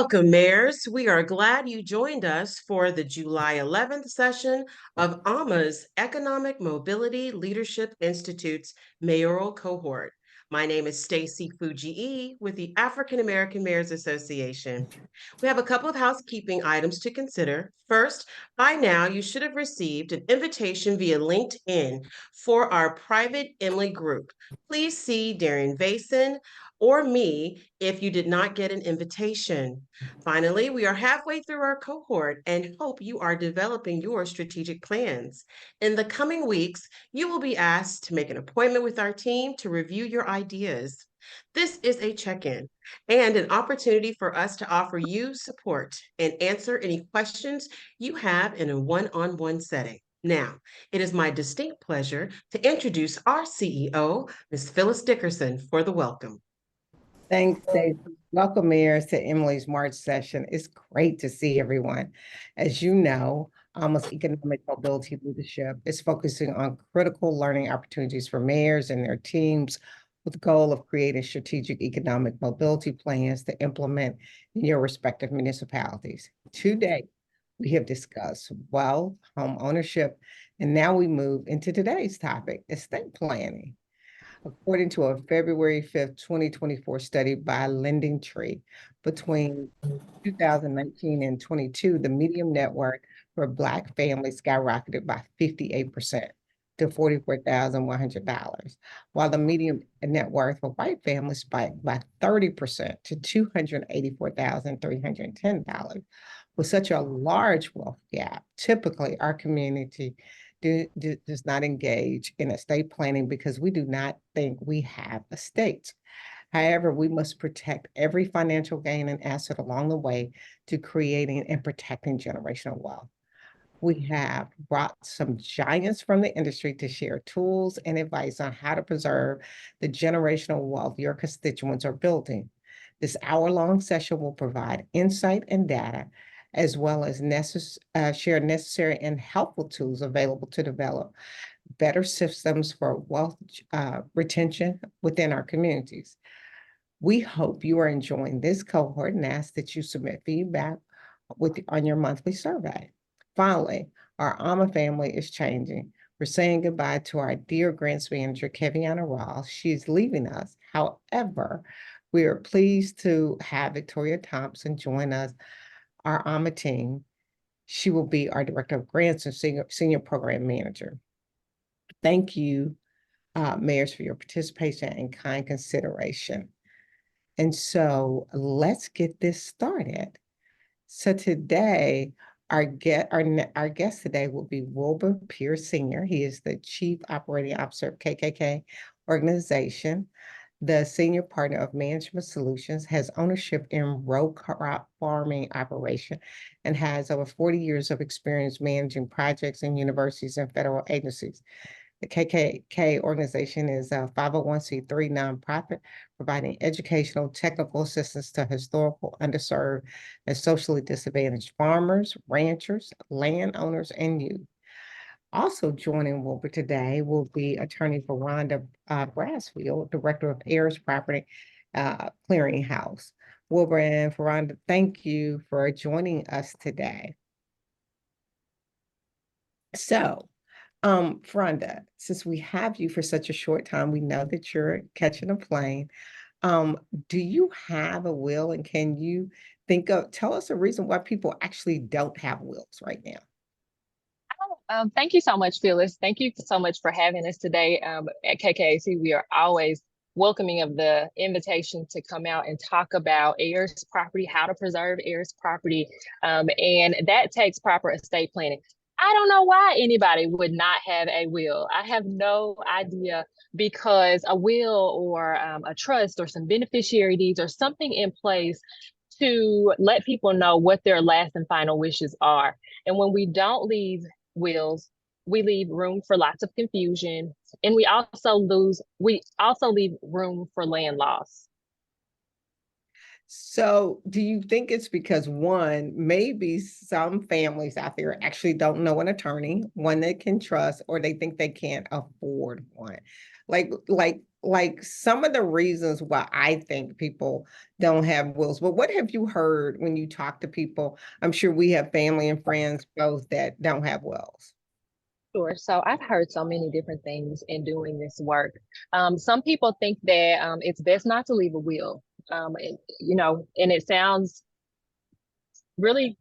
Welcome, mayors. We are glad you joined us for the July 11th session of AMA's Economic Mobility Leadership Institute's mayoral cohort. My name is Stacy Fujii with the African American Mayors Association. We have a couple of housekeeping items to consider. First, by now you should have received an invitation via LinkedIn for our private EMLI group. Please see Darren Vason or me if you did not get an invitation. Finally, we are halfway through our cohort and hope you are developing your strategic plans. In the coming weeks, you will be asked to make an appointment with our team to review your ideas. This is a check-in and an opportunity for us to offer you support and answer any questions you have in a one-on-one setting. Now, it is my distinct pleasure to introduce our CEO, Ms. Phyllis Dickerson, for the welcome. Thanks, Dave. Welcome, mayors, to EMLI's March session. It's great to see everyone. As you know, AMA's Economic Mobility Leadership is focusing on critical learning opportunities for mayors and their teams with the goal of creating strategic economic mobility plans to implement in your respective municipalities. Today, we have discussed wealth, home ownership, and now we move into today's topic, estate planning. According to a February 5th, 2024 study by Lending Tree, between 2019 and 22, the median net worth for Black families skyrocketed by 58% to $44,100, while the median net worth for white families spiked by 30% to $284,310. With such a large wealth gap, typically our community does not engage in estate planning because we do not think we have estates. However, we must protect every financial gain and asset along the way to creating and protecting generational wealth. We have brought some giants from the industry to share tools and advice on how to preserve the generational wealth your constituents are building. This hour-long session will provide insight and data, as well as share necessary and helpful tools available to develop better systems for wealth retention within our communities. We hope you are enjoying this cohort and ask that you submit feedback on your monthly survey. Finally, our AMA family is changing. We're saying goodbye to our dear grants manager, Keviana Ross. She's leaving us. However, we are pleased to have Victoria Thompson join us, our AMA team. She will be our Director of Grants and Senior Program Manager. Thank you, mayors, for your participation and kind consideration. And so let's get this started. So today, our guest today will be Wilbur Pierce Sr. He is the Chief Operating Officer of KKK organization, the Senior Partner of Management Solutions, has ownership in row crop farming operation, and has over 40 years of experience managing projects in universities and federal agencies. The KKK organization is a 501c3 nonprofit providing educational technical assistance to historical, underserved, and socially disadvantaged farmers, ranchers, landowners, and youth. Also joining Wilbur today will be attorney Veranda Brasfield, Director of Heirs Property Clearinghouse. Wilbur and Veranda, thank you for joining us today. So, Veranda, since we have you for such a short time, we know that you're catching a plane. Do you have a will, and can you tell us a reason why people actually don't have wills right now? Thank you so much, Phyllis. Thank you so much for having us today. At KKAC, we are always welcoming of the invitation to come out and talk about heirs property, how to preserve heirs property, and that takes proper estate planning. I don't know why anybody would not have a will. I have no idea, because a will or a trust or some beneficiary deeds or something in place to let people know what their last and final wishes are. And when we don't leave wills, we leave room for lots of confusion, and we also leave room for land loss. So do you think it's because, one, maybe some families out there actually don't know an attorney, one they can trust, or they think they can't afford one? like some of the reasons why I think people don't have wills. But what have you heard when you talk to people? I'm sure we have family and friends both that don't have wills. Sure. So I've heard so many different things in doing this work. Some people think that it's best not to leave a will. And it sounds really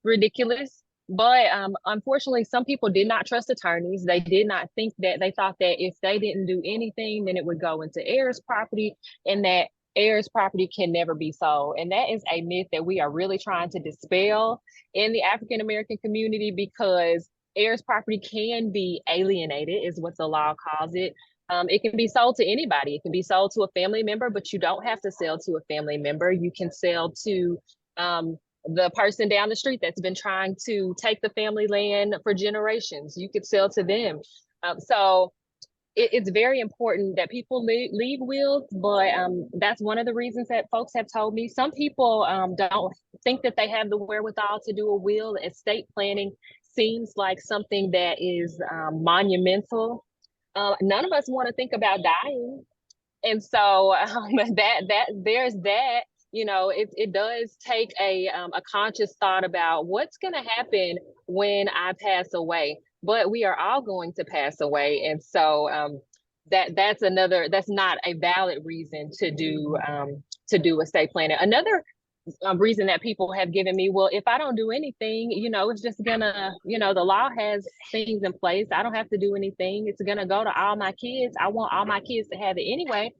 ridiculous. But unfortunately, some people did not trust attorneys. They did not think that they thought that if they didn't do anything, then it would go into heirs property and that heirs property can never be sold. And that is a myth that we are really trying to dispel in the African American community because heirs property can be alienated, is what the law calls it. It can be sold to anybody. It can be sold to a family member, but you don't have to sell to a family member. You can sell to the person down the street that's been trying to take the family land for generations. You could sell to them. So it's very important that people leave wills, but that's one of the reasons that folks have told me. Some people don't think that they have the wherewithal to do a will. Estate planning seems like something that is monumental. None of us want to think about dying. And so that there's that. It does take a conscious thought about what's going to happen when I pass away. But we are all going to pass away, and so that's not a valid reason to do estate planning. Another reason that people have given me, well, if I don't do anything, it's just gonna, the law has things in place. I don't have to do anything. It's gonna go to all my kids. I want all my kids to have it anyway.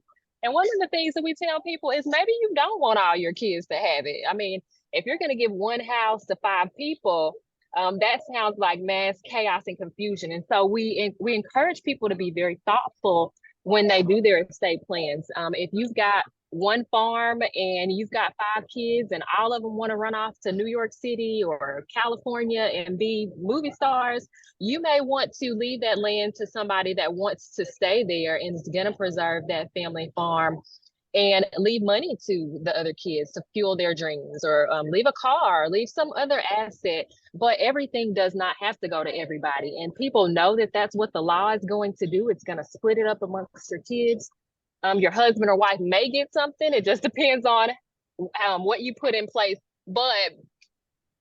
And one of the things that we tell people is maybe you don't want all your kids to have it. I mean, if you're gonna give one house to 5 people, that sounds like mass chaos and confusion. And so we encourage people to be very thoughtful when they do their estate plans. If you've got one farm and you've got 5 kids and all of them want to run off to New York City or California and be movie stars, you may want to leave that land to somebody that wants to stay there and is going to preserve that family farm and leave money to the other kids to fuel their dreams, or leave a car, leave some other asset. But everything does not have to go to everybody. And people know that that's what the law is going to do. It's going to split it up amongst your kids. Your husband or wife may get something. It just depends on what you put in place. But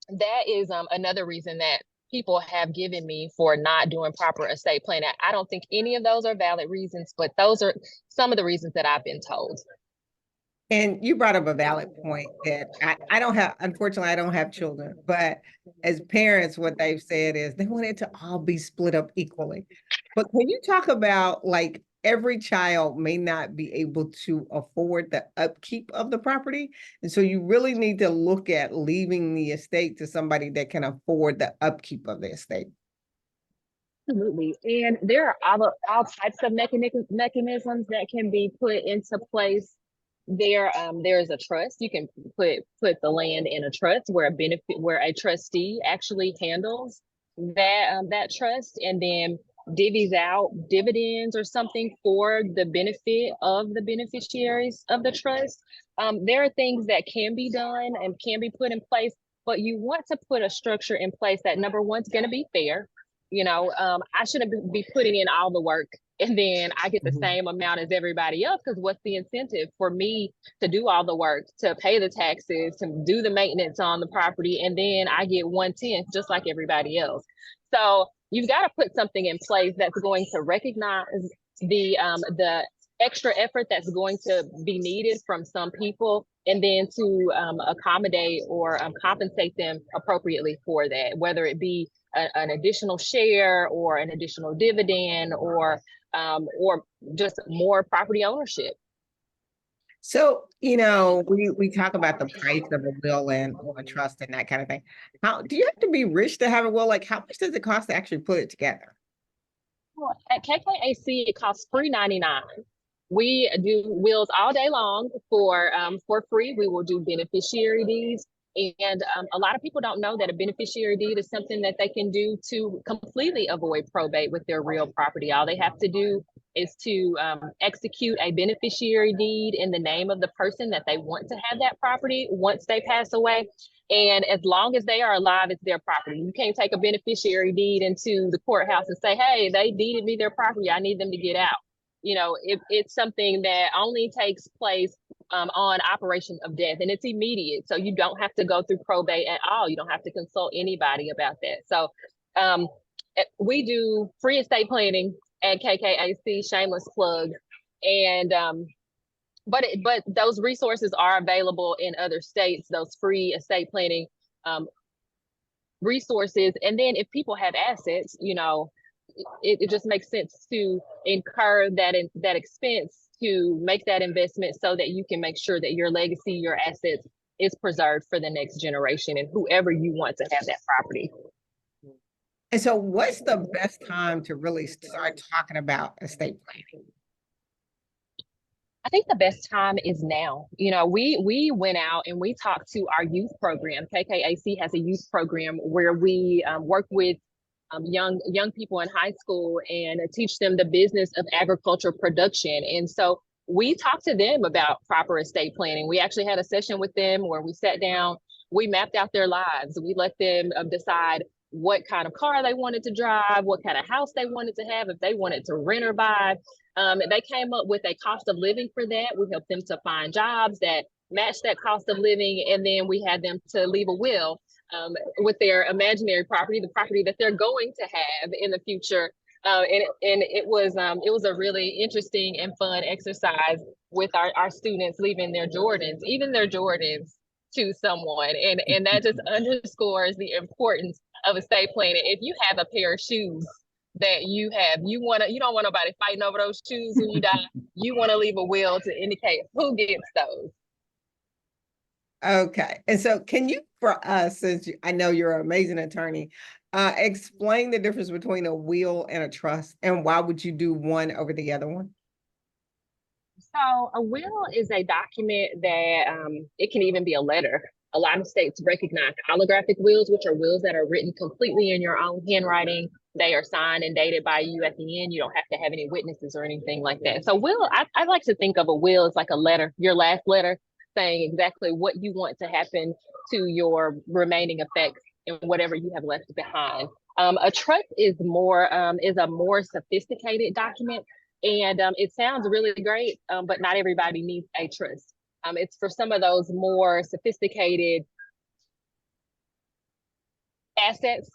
that is another reason that people have given me for not doing proper estate planning. I don't think any of those are valid reasons, but those are some of the reasons that I've been told. And you brought up a valid point that I don't have, unfortunately, I don't have children, but as parents, what they've said is they want it to all be split up equally. But can you talk about, like, every child may not be able to afford the upkeep of the property. And so you really need to look at leaving the estate to somebody that can afford the upkeep of the estate. Absolutely. And there are all types of mechanisms that can be put into place. There's a trust. You can put the land in a trust where a trustee actually handles that trust and then divvies out dividends or something for the benefit of the beneficiaries of the trust. There are things that can be done and can be put in place, but you want to put a structure in place that, number one, is going to be fair. I shouldn't be putting in all the work and then I get the same amount as everybody else, because what's the incentive for me to do all the work, to pay the taxes, to do the maintenance on the property, and then I get 1/10 just like everybody else. So you've got to put something in place that's going to recognize the extra effort that's going to be needed from some people, and then to accommodate or compensate them appropriately for that, whether it be an additional share or an additional dividend or just more property ownership. So, we talk about the price of a will and or a trust and that kind of thing. How do you have to be rich to have a will? Like, how much does it cost to actually put it together? Well, at KKAC, it costs $3.99. We do wills all day long for free. We will do beneficiary deeds. And a lot of people don't know that a beneficiary deed is something that they can do to completely avoid probate with their real property. All they have to do is to execute a beneficiary deed in the name of the person that they want to have that property once they pass away. And as long as they are alive, it's their property. You can't take a beneficiary deed into the courthouse and say, hey, they deeded me their property, I need them to get out. it's something that only takes place on operation of death, and it's immediate. So you don't have to go through probate at all. You don't have to consult anybody about that. So we do free estate planning at KKAC, shameless plug. And but those resources are available in other states, those free estate planning resources. And then if people have assets, it just makes sense to incur that expense to make that investment so that you can make sure that your legacy, your assets is preserved for the next generation and whoever you want to have that property. And so what's the best time to really start talking about estate planning? I think the best time is now. We went out and we talked to our youth program. KKAC has a youth program where we work with young people in high school and teach them the business of agriculture production. And so we talked to them about proper estate planning. We actually had a session with them where we sat down, we mapped out their lives. We let them decide what kind of car they wanted to drive, what kind of house they wanted to have, if they wanted to rent or buy. They came up with a cost of living for that. We helped them to find jobs that match that cost of living. And then we had them to leave a will with their imaginary property, the property that they're going to have in the future. And it was a really interesting and fun exercise with our students leaving their Jordans, even their Jordans, to someone. And that just underscores the importance of estate planning. If you have a pair of shoes that you don't want nobody fighting over those shoes when you die. You want to leave a will to indicate who gets those. Okay. And so can you, for us, since I know you're an amazing attorney, explain the difference between a will and a trust, and why would you do one over the other one? So a will is a document that it can even be a letter. A lot of states recognize holographic wills, which are wills that are written completely in your own handwriting. They are signed and dated by you at the end. You don't have to have any witnesses or anything like that. So will, I like to think of a will as like a letter, your last letter, saying exactly what you want to happen to your remaining effects and whatever you have left behind. A trust is a more sophisticated document. And it sounds really great, but not everybody needs a trust. It's for some of those more sophisticated assets,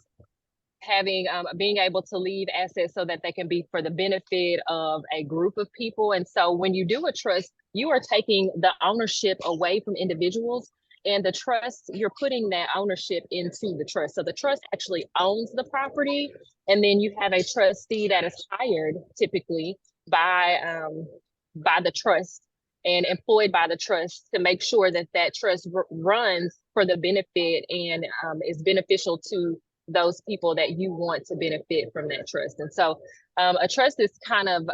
being able to leave assets so that they can be for the benefit of a group of people. And so when you do a trust, you are taking the ownership away from individuals, and the trust, you're putting that ownership into the trust. So the trust actually owns the property, and then you have a trustee that is hired typically by the trust and employed by the trust to make sure that that trust runs for the benefit and is beneficial to those people that you want to benefit from that trust. And so a trust is kind of,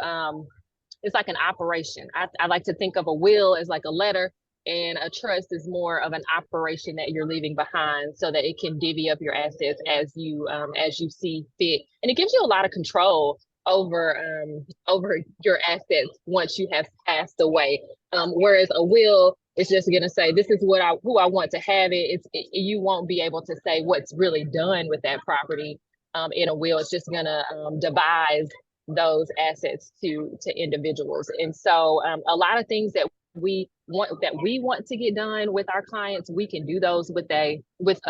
it's like an operation. I like to think of a will as like a letter, and a trust is more of an operation that you're leaving behind so that it can divvy up your assets as you see fit. And it gives you a lot of control over your assets once you have passed away. Whereas a will is just going to say, this is who I want to have it. You won't be able to say what's really done with that property in a will. It's just going to devise those assets to individuals. And so a lot of things that we want to get done with our clients, we can do those with a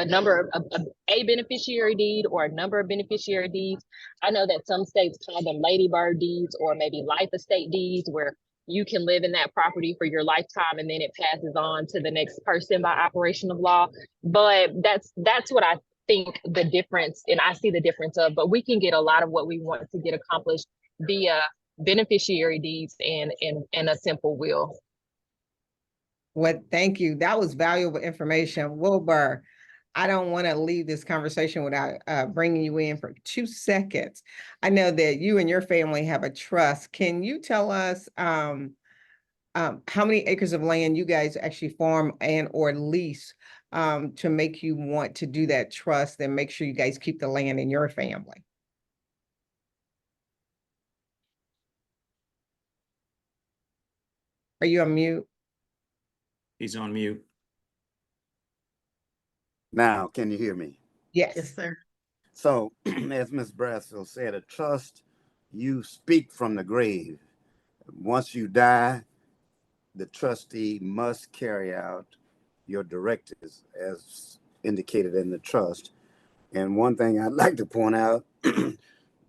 number of a beneficiary deed or a number of beneficiary deeds. I know that some states call them ladybird deeds or maybe life estate deeds, where you can live in that property for your lifetime and then it passes on to the next person by operation of law. But that's what I think the difference, and I see the difference of, but we can get a lot of what we want to get accomplished via beneficiary deeds and a simple will. Well, thank you. That was valuable information. Wilbur, I don't want to leave this conversation without bringing you in for 2 seconds. I know that you and your family have a trust. Can you tell us how many acres of land you guys actually farm and or lease to make you want to do that trust and make sure you guys keep the land in your family? Are you on mute? He's on mute. Now, can you hear me? Yes. Yes, sir. So, as Ms. Brasfield said, a trust, you speak from the grave. Once you die, the trustee must carry out your directives as indicated in the trust. And one thing I'd like to point out,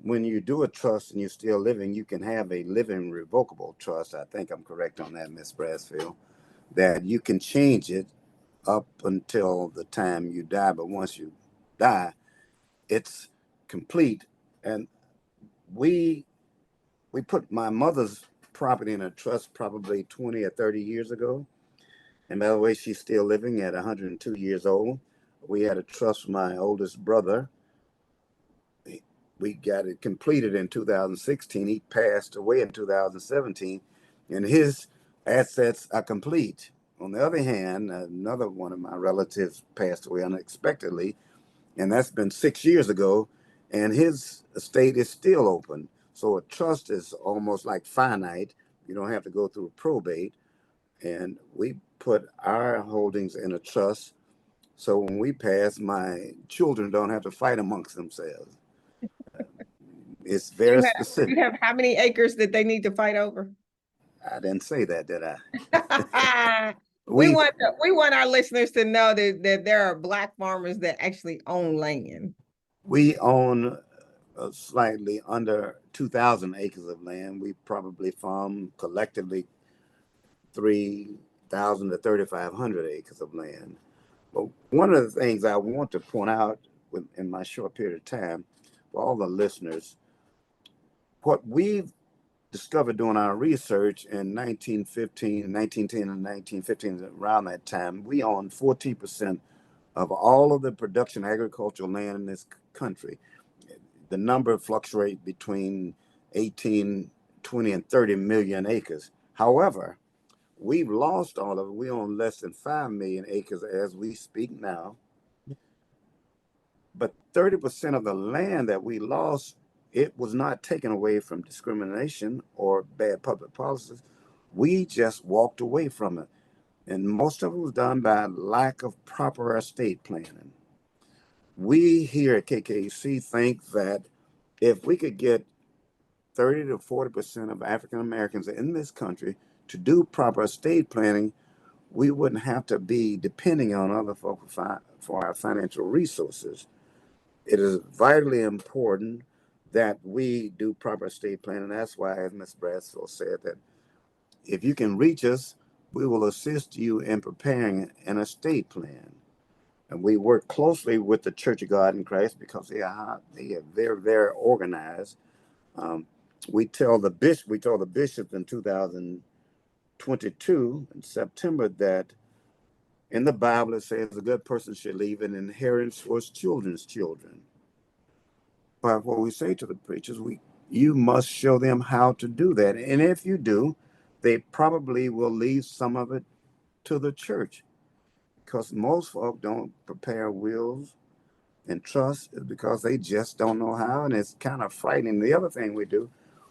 when you do a trust and you're still living, you can have a living revocable trust. I think I'm correct on that, Ms. Brasfield, that you can change it up until the time you die. But once you die, it's complete. And we we put my mother's property in a trust probably 20 or 30 years ago. And by the way, she's still living at 102 years old. We had a trust for my oldest brother. We got it completed in 2016. He passed away in 2017, and his assets are complete. On the other hand, another one of my relatives passed away unexpectedly, and that's been 6 years ago, and his estate is still open. So a trust is almost like finite. You don't have to go through probate, and we put our holdings in a trust. So when we pass, my children don't have to fight amongst themselves. It's very You specific. have how many acres that they need to fight over? I didn't say that, did I? We We want we want our listeners to know that there are Black farmers that actually own land. we own slightly under 2,000 acres of land. We probably farm collectively 3,000 to 3,500 acres of land. But one of the things I want to point out in my short period of time for all the listeners, what we've discovered doing our research in 1915, 1910 and 1915, around that time, we owned 14% of all of the production agricultural land in this country. The number fluctuates between 18, 20, and 30 million acres. However, we've lost all of it. We own less than 5 million acres as we speak now. But 30% of the land that we lost, it was not taken away from discrimination or bad public policies. We just walked away from it. And most of it was done by lack of proper estate planning. We here at KKC think that if we could get 30 to 40% of African Americans in this country to do proper estate planning, we wouldn't have to be depending on other folks for our financial resources. It is vitally important that we do proper estate planning. That's why, as Ms. Bradfield said, that if you can reach us, we will assist you in preparing an estate plan. And we work closely with the Church of God in Christ because they are very, very organized. Um, we told the bishop in 2022 in September that in the Bible it says a good person should leave an inheritance for his children's children. But what we say to the preachers, you must show them how to do that. And if you do, they probably will leave some of it to the church because most folk don't prepare wills and trust is because they just don't know how, and it's kind of frightening. The other thing we do,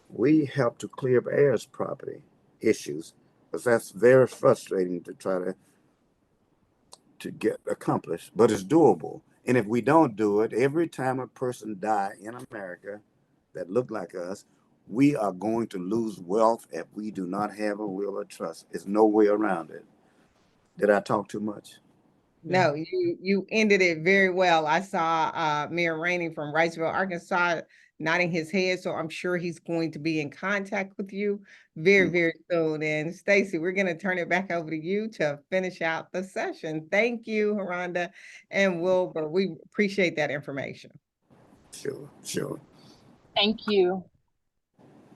we help to clear up heirs property issues because that's very frustrating to try to get accomplished, but it's doable. And if we don't do it, every time a person die in America that look like us, we are going to lose wealth if we do not have a will or trust. There's no way around it. Did I talk too much? No, you ended it very well. I saw Mayor Rainey from Wrightsville, Arkansas, nodding his head, so I'm sure he's going to be in contact with you very, very soon. And Stacy, we're going to turn it back over to you to finish out the session. Thank you, Rhonda and Wilbur. We appreciate that information. Sure, sure. Thank you.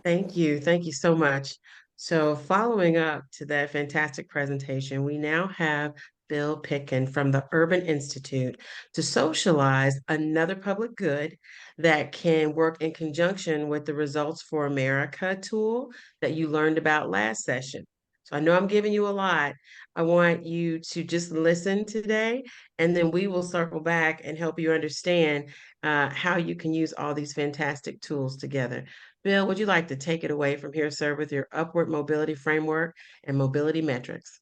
Thank you. Thank you so much. So, following up to that fantastic presentation, we now have Bill Pitkin from the Urban Institute to socialize another public good that can work in conjunction with the Results for America tool that you learned about last session. So, I know I'm giving you a lot. I want you to just listen today, and then we will circle back and help you understand how you can use all these fantastic tools together. Bill, would you like to take it away from here, sir, with your upward mobility framework and mobility metrics?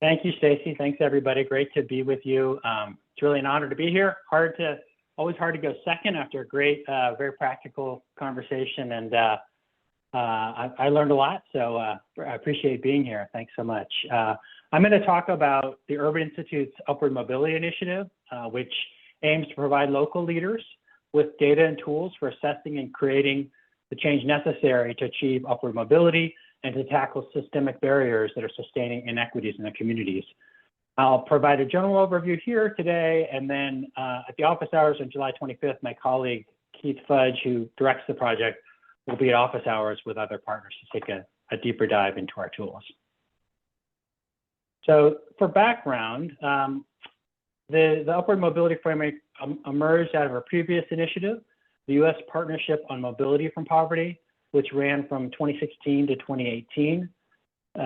Thank you, Stacy. Thanks, everybody. Great to be with you. It's really an honor to be here. Always hard to go second after a great, very practical conversation. And I learned a lot, so I appreciate being here. Thanks so much. I'm going to talk about the Urban Institute's Upward Mobility Initiative, which aims to provide local leaders with data and tools for assessing and creating the change necessary to achieve upward mobility and to tackle systemic barriers that are sustaining inequities in the communities. I'll provide a general overview here today, and then at the office hours on July 25th, my colleague Keith Fudge, who directs the project, will be at office hours with other partners to take a deeper dive into our tools. So for background, the Upward Mobility Framework emerged out of a previous initiative, the U.S. Partnership on Mobility from Poverty, which ran from 2016 to 2018.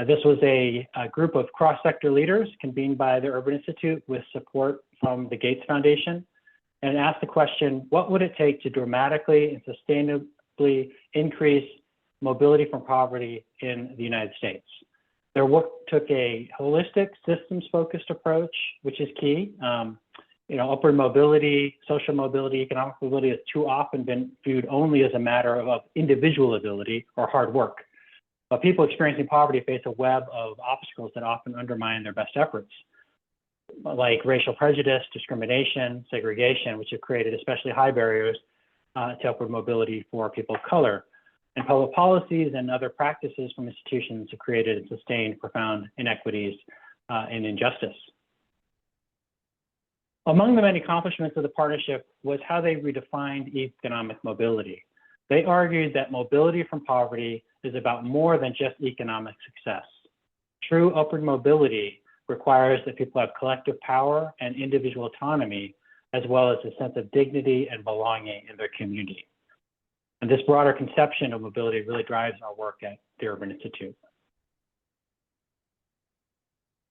This was a group of cross-sector leaders convened by the Urban Institute with support from the Gates Foundation, and asked the question, what would it take to dramatically and sustainably increase mobility from poverty in the United States? Their work took a holistic, systems-focused approach, which is key. Upward mobility, social mobility, economic mobility has too often been viewed only as a matter of individual ability or hard work. But people experiencing poverty face a web of obstacles that often undermine their best efforts, like racial prejudice, discrimination, segregation, which have created especially high barriers to upward mobility for people of color. And public policies and other practices from institutions have created and sustained profound inequities and injustice. Among the many accomplishments of the partnership was how they redefined economic mobility. They argued that mobility from poverty is about more than just economic success. True upward mobility requires that people have collective power and individual autonomy, as well as a sense of dignity and belonging in their community. And this broader conception of mobility really drives our work at the Urban Institute.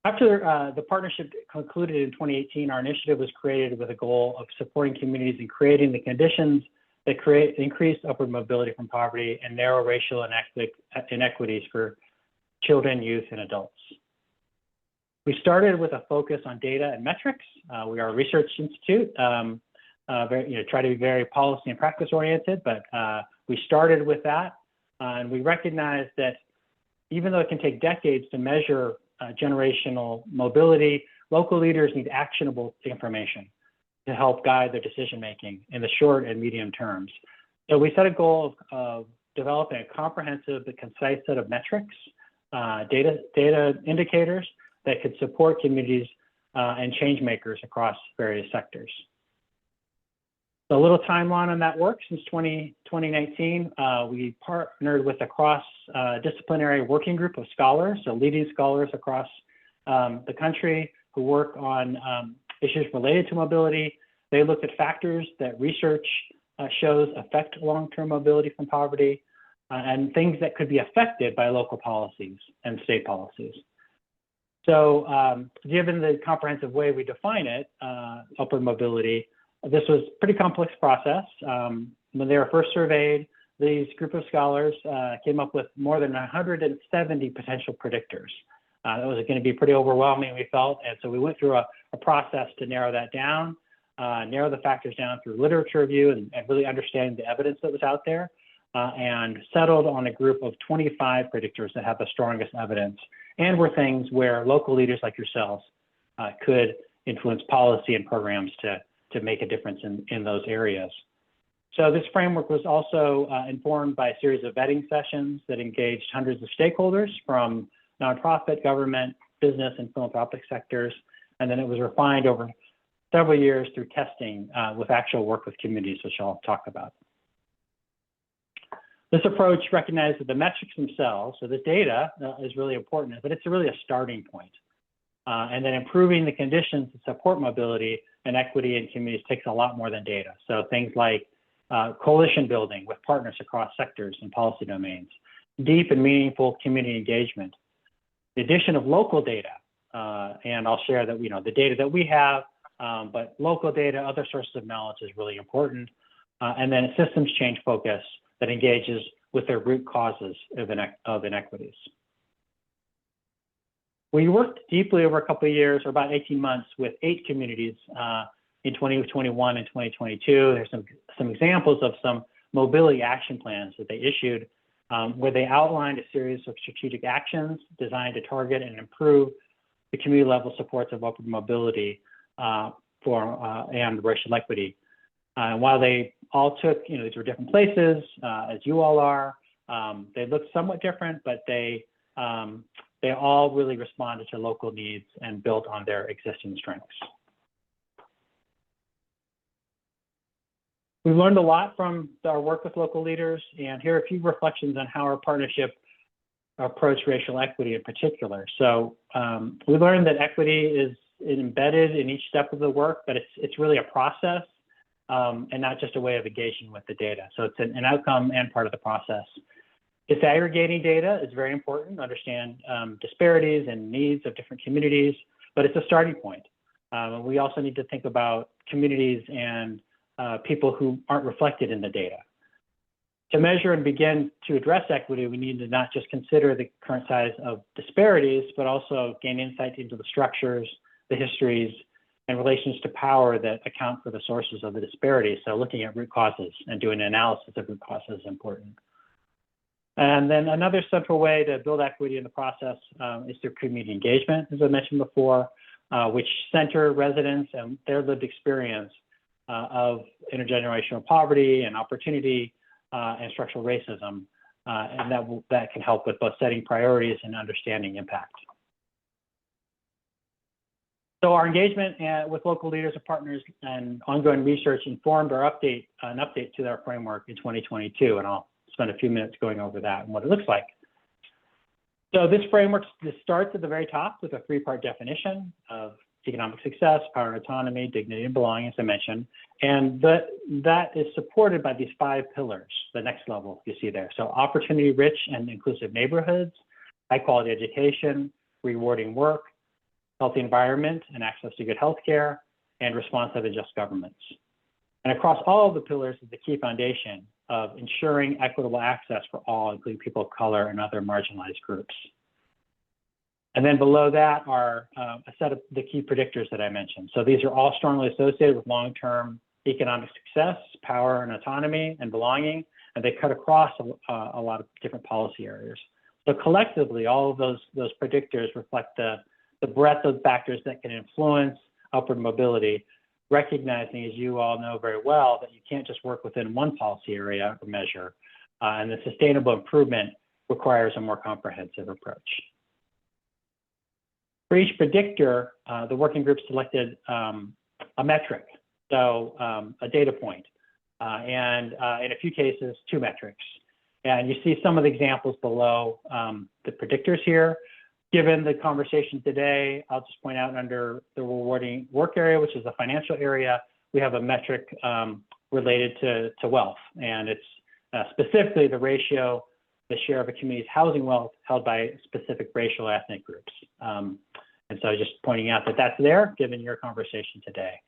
After the partnership concluded in 2018, our initiative was created with a goal of supporting communities and creating the conditions that create increased upward mobility from poverty and narrow racial inequities for children, youth, and adults. We started with a focus on data and metrics. We are a research institute, try to be very policy and practice oriented, but we started with that. And we recognize that even though it can take decades to measure generational mobility, local leaders need actionable information to help guide their decision-making in the short and medium terms. So we set a goal of developing a comprehensive but concise set of metrics, data indicators that could support communities and change makers across various sectors. So a little timeline on that work. Since 2019, we partnered with a cross-disciplinary working group of scholars, so leading scholars across the country who work on issues related to mobility. They looked at factors that research shows affect long-term mobility from poverty and things that could be affected by local policies and state policies. So given the comprehensive way we define it, upward mobility, this was a pretty complex process. When they were first surveyed, these group of scholars came up with more than 170 potential predictors. That was going to be pretty overwhelming, we felt, and so we went through a process to narrow that down, narrow the factors down through literature review and really understanding the evidence that was out there, and settled on a group of 25 predictors that have the strongest evidence and were things where local leaders like yourselves could influence policy and programs to make a difference in those areas. So this framework was also informed by a series of vetting sessions that engaged hundreds of stakeholders from nonprofit, government, business, and philanthropic sectors. And then it was refined over several years through testing with actual work with communities, which I'll talk about. This approach recognized that the metrics themselves, so the data is really important, but it's really a starting point. And then improving the conditions to support mobility and equity in communities takes a lot more than data. So things like coalition building with partners across sectors and policy domains, deep and meaningful community engagement, the addition of local data, and I'll share that the data that we have, but local data, other sources of knowledge is really important, and then a systems change focus that engages with their root causes of inequities. We worked deeply over a couple of years, or about 18 months, with 8 communities in 2021 and 2022. There's some examples of some mobility action plans that they issued where they outlined a series of strategic actions designed to target and improve the community level supports of upward mobility and racial equity. While they all took, these were different places, as you all are, they looked somewhat different, but they all really responded to local needs and built on their existing strengths. We've learned a lot from our work with local leaders, and here are a few reflections on how our partnership approached racial equity in particular. So we learned that equity is embedded in each step of the work, but it's really a process and not just a way of engaging with the data. So it's an outcome and part of the process. Disaggregating data is very important to understand disparities and needs of different communities, but it's a starting point. We also need to think about communities and people who aren't reflected in the data. To measure and begin to address equity, we need to not just consider the current size of disparities, but also gain insight into the structures, the histories, and relations to power that account for the sources of the disparities. So looking at root causes and doing an analysis of root causes is important. And then another central way to build equity in the process is through community engagement, as I mentioned before, which center residents and their lived experience of intergenerational poverty and opportunity and structural racism, and that can help with both setting priorities and understanding impact. So our engagement with local leaders and partners and ongoing research informed an update to our framework in 2022, and I'll spend a few minutes going over that and what it looks like. So this framework starts at the very top with a three-part definition of economic success, power and autonomy, dignity and belonging, as I mentioned. And that is supported by these 5 pillars, the next level you see there. So opportunity-rich and inclusive neighborhoods, high-quality education, rewarding work, healthy environment and access to good healthcare, and responsive and just governments. And across all of the pillars is the key foundation of ensuring equitable access for all, including people of color and other marginalized groups. And then below that are a set of the key predictors that I mentioned. So these are all strongly associated with long-term economic success, power and autonomy and belonging, and they cut across a lot of different policy areas. So collectively, all of those predictors reflect the breadth of factors that can influence upward mobility, recognizing, as you all know very well, that you can't just work within one policy area or measure, and the sustainable improvement requires a more comprehensive approach. For each predictor, the working group selected a metric, so a data point, and in a few cases, 2 metrics. And you see some of the examples below the predictors here. Given the conversation today, I'll just point out under the rewarding work area, which is the financial area, we have a metric related to wealth, and it's specifically the ratio, the share of a community's housing wealth held by specific racial ethnic groups. And so just pointing out that that's there, given your conversation today.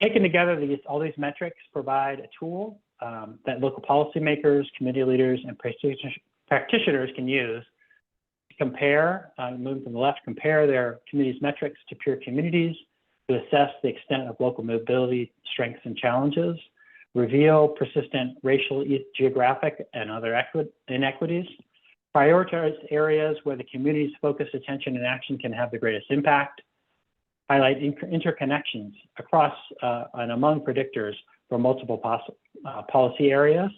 Taken together, all these metrics provide a tool that local policymakers, community leaders, and practitioners can use to compare, moving from the left, compare their community's metrics to peer communities, to assess the extent of local mobility strengths and challenges, reveal persistent racial, geographic, and other inequities, prioritize areas where the community's focused attention and action can have the greatest impact, highlight interconnections across and among predictors for multiple policy areas,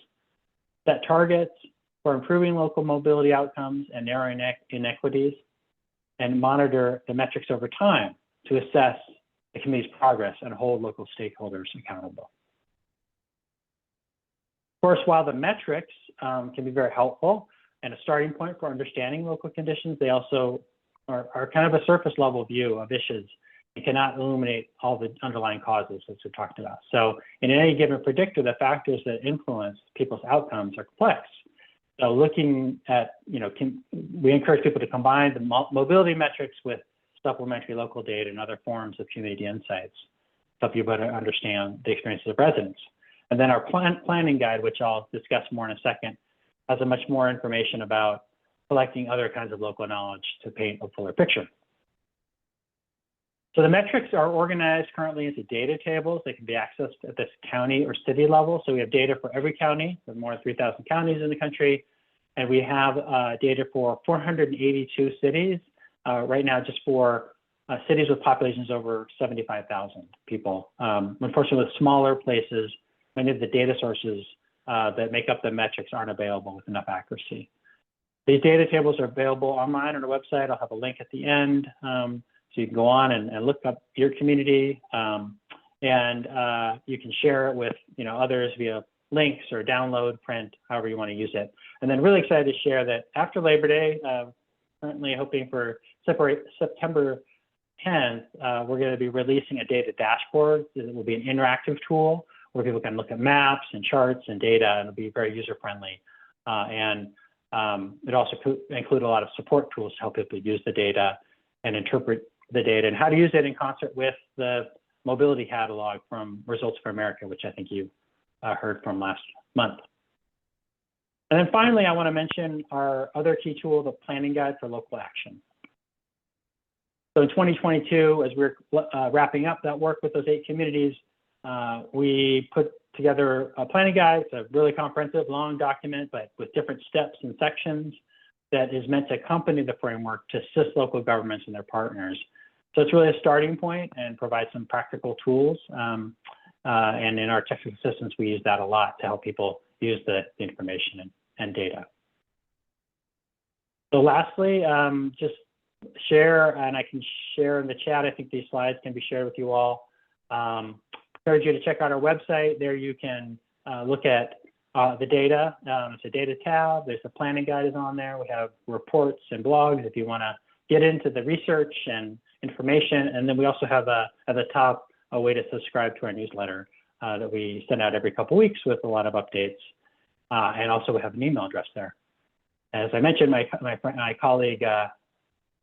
set targets for improving local mobility outcomes and narrowing inequities, and monitor the metrics over time to assess the community's progress and hold local stakeholders accountable. Of course, while the metrics can be very helpful and a starting point for understanding local conditions, they also are kind of a surface level view of issues. You cannot illuminate all the underlying causes, as we talked about. So in any given predictor, the factors that influence people's outcomes are complex. So looking at, we encourage people to combine the mobility metrics with supplementary local data and other forms of community insights to help you better understand the experiences of residents. And then our planning guide, which I'll discuss more in a second, has a much more information about collecting other kinds of local knowledge to paint a fuller picture. So the metrics are organized currently into data tables. They can be accessed at this county or city level. So we have data for every county. There are more than 3,000 counties in the country. And we have data for 482 cities right now, just for cities with populations over 75,000 people. Unfortunately, with smaller places, many of the data sources that make up the metrics aren't available with enough accuracy. These data tables are available online on our website. I'll have a link at the end. So you can go on and look up your community, and you can share it with others via links or download, print, however you want to use it. And then really excited to share that after Labor Day, currently hoping for September 10th, we're going to be releasing a data dashboard. It will be an interactive tool where people can look at maps and charts and data, and it'll be very user-friendly. It also include a lot of support tools to help people use the data and interpret the data and how to use it in concert with the mobility catalog from Results for America, which I think you heard from last month. And then finally, I want to mention our other key tool, the Planning Guide for Local Action. So in 2022, as we're wrapping up that work with those 8 communities, we put together a planning guide. It's a really comprehensive, long document, but with different steps and sections that is meant to accompany the framework to assist local governments and their partners. So it's really a starting point and provide some practical tools. And in our technical assistance, we use that a lot to help people use the information and data. So lastly, just share, and I can share in the chat. I think these slides can be shared with you all. Encourage you to check out our website. There you can look at the data. It's a data tab. There's a planning guide is on there. We have reports and blogs if you want to get into the research and information. And then we also have at the top a way to subscribe to our newsletter that we send out every couple of weeks with a lot of updates. And also we have an email address there. As I mentioned, my colleague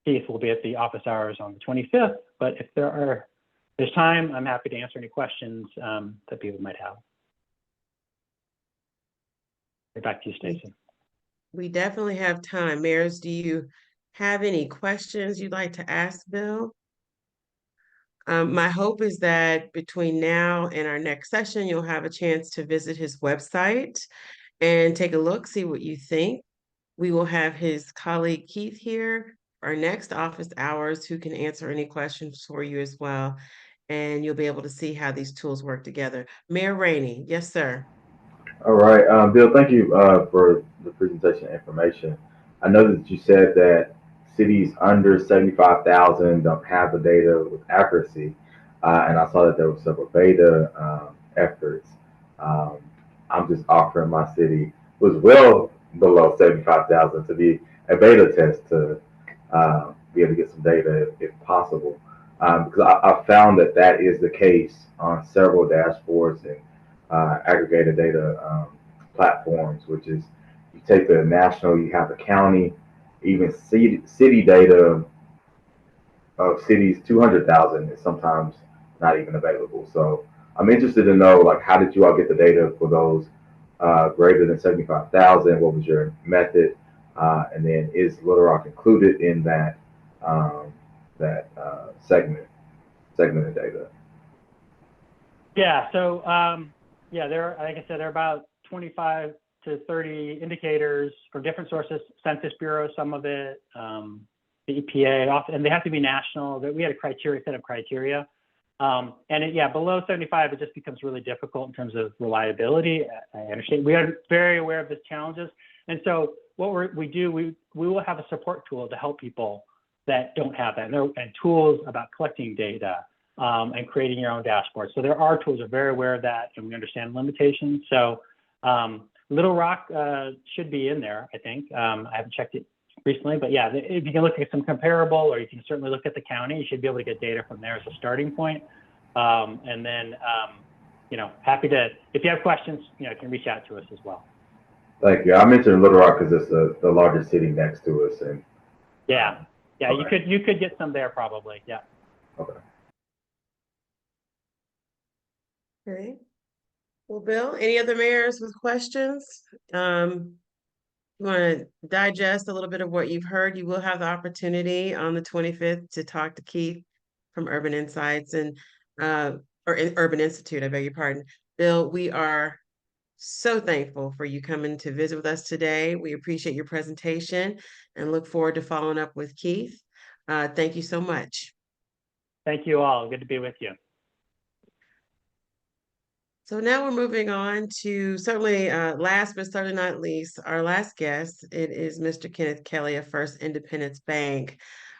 Keith will be at the office hours on the 25th. But if there's time, I'm happy to answer any questions that people might have. Back to you, Stacy. We definitely have time. Mayors, do you have any questions you'd like to ask Bill? My hope is that between now and our next session, you'll have a chance to visit his website and take a look, see what you think. We will have his colleague Keith here, our next office hours, who can answer any questions for you as well. And you'll be able to see how these tools work together. Mayor Rainey, yes, sir. All right, Bill, thank you for the presentation information. I know that you said that cities under 75,000 don't have the data with accuracy, and I saw that there were several beta efforts. I'm just offering my city was well below 75,000 to be a beta test to be able to get some data if possible. Because I found that is the case on several dashboards and aggregated data platforms, which is you take the national, you have the county, even city data of cities 200,000 is sometimes not even available. So I'm interested to know, like, how did you all get the data for those greater than 75,000? What was your method? And then is Little Rock included in that segmented data? Yeah, so there, like I said, there are about 25 to 30 indicators from different sources, Census Bureau, some of it, the EPA, and they have to be national. We had a set of criteria. Below 75, it just becomes really difficult in terms of reliability. I understand. We are very aware of the challenges. And so what we will have a support tool to help people that don't have that, and tools about collecting data and creating your own dashboard. So there are tools. We're very aware of that, and we understand limitations. So Little Rock should be in there, I think. I haven't checked it recently, but yeah, if you can look at some comparable, or you can certainly look at the county, you should be able to get data from there as a starting point. And then, happy to, if you have questions, you can reach out to us as well. Thank you. I mentioned Little Rock because it's the largest city next to us, and okay. you could get some there probably. Yeah. Okay. Okay. Well, Bill, any other mayors with questions? You want to digest a little bit of what you've heard? You will have the opportunity on the 25th to talk to Keith from Urban Insights and Urban Institute, I beg your pardon. Bill, we are so thankful for you coming to visit with us today. We appreciate your presentation and look forward to following up with Keith. Thank you so much. Thank you all. Good to be with you. So now we're moving on to certainly last but certainly not least, our last guest. It is Mr. Kenneth Kelly of First Independence Bank.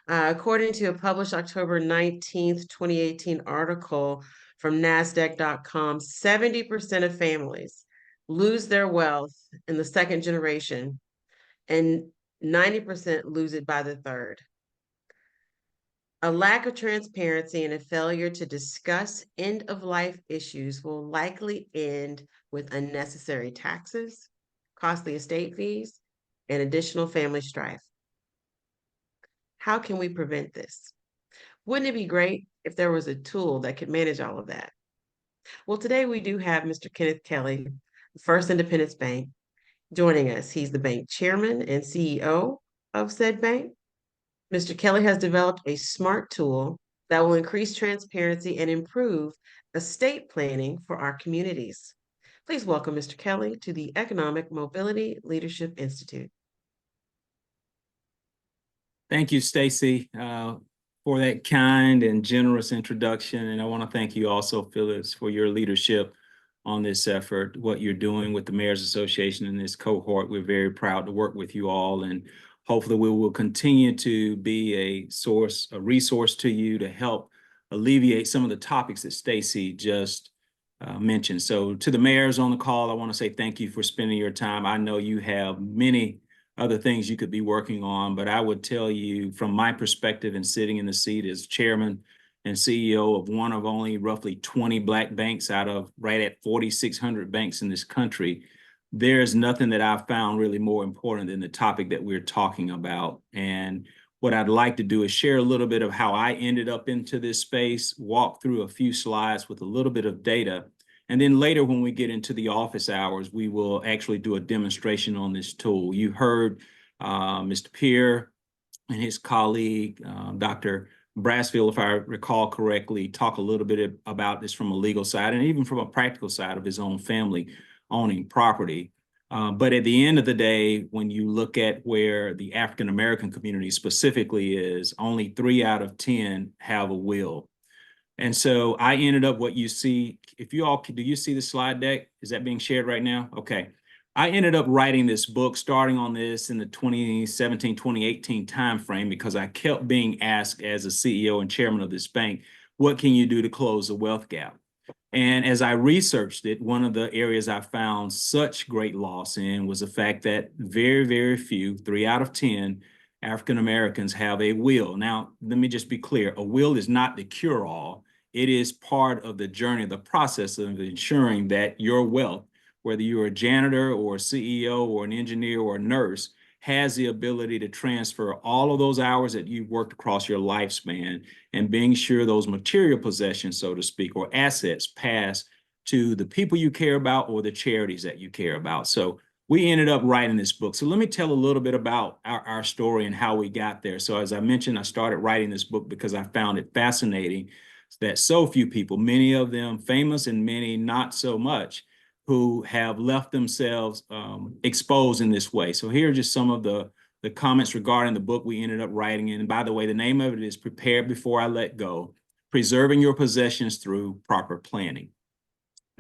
According to a published October 19th, 2018 article from NASDAQ.com, 70% of families lose their wealth in the second generation and 90% lose it by the third. A lack of transparency and a failure to discuss end-of-life issues will likely end with unnecessary taxes, costly estate fees, and additional family strife. How can we prevent this? Wouldn't it be great if there was a tool that could manage all of that? Well, today we do have Mr. Kenneth Kelly, First Independence Bank, joining us. He's the bank chairman and CEO of said bank. Mr. Kelly has developed a smart tool that will increase transparency and improve estate planning for our communities. Please welcome Mr. Kelly to the Economic Mobility Leadership Institute. Thank you, Stacy, for that kind and generous introduction. And I want to thank you also, Phyllis, for your leadership on this effort, what you're doing with the Mayor's Association and this cohort. We're very proud to work with you all, and hopefully we will continue to be a resource to you to help alleviate some of the topics that Stacy just mentioned. So to the mayors on the call, I want to say thank you for spending your time. I know you have many other things you could be working on, but I would tell you from my perspective and sitting in the seat as chairman and CEO of one of only roughly 20 Black banks out of right at 4,600 banks in this country, there's nothing that I've found really more important than the topic that we're talking about. And what I'd like to do is share a little bit of how I ended up into this space, walk through a few slides with a little bit of data. And then later, when we get into the office hours, we will actually do a demonstration on this tool. You heard Mr. Pierre and his colleague, Dr. Brassfield, if I recall correctly, talk a little bit about this from a legal side and even from a practical side of his own family owning property. But at the end of the day, when you look at where the African-American community specifically is, only 3 out of 10 have a will. And so I ended up what you see, if you all, do you see the slide deck? Is that being shared right now? Okay. I ended up writing this book, starting on this in the 2017, 2018 timeframe, because I kept being asked as a CEO and chairman of this bank, what can you do to close the wealth gap? And as I researched it, one of the areas I found such great loss in was the fact that very, very few, 3 out of 10, African Americans have a will. Now, let me just be clear. A will is not the cure-all. It is part of the journey, the process of ensuring that your wealth, whether you're a janitor or a CEO or an engineer or a nurse, has the ability to transfer all of those hours that you've worked across your lifespan and being sure those material possessions, so to speak, or assets pass to the people you care about or the charities that you care about. So we ended up writing this book. So let me tell a little bit about our story and how we got there. So as I mentioned, I started writing this book because I found it fascinating that so few people, many of them famous and many not so much, who have left themselves exposed in this way. So here are just some of the comments regarding the book we ended up writing. And by the way, the name of it is Prepared Before I Let Go, Preserving Your Possessions Through Proper Planning.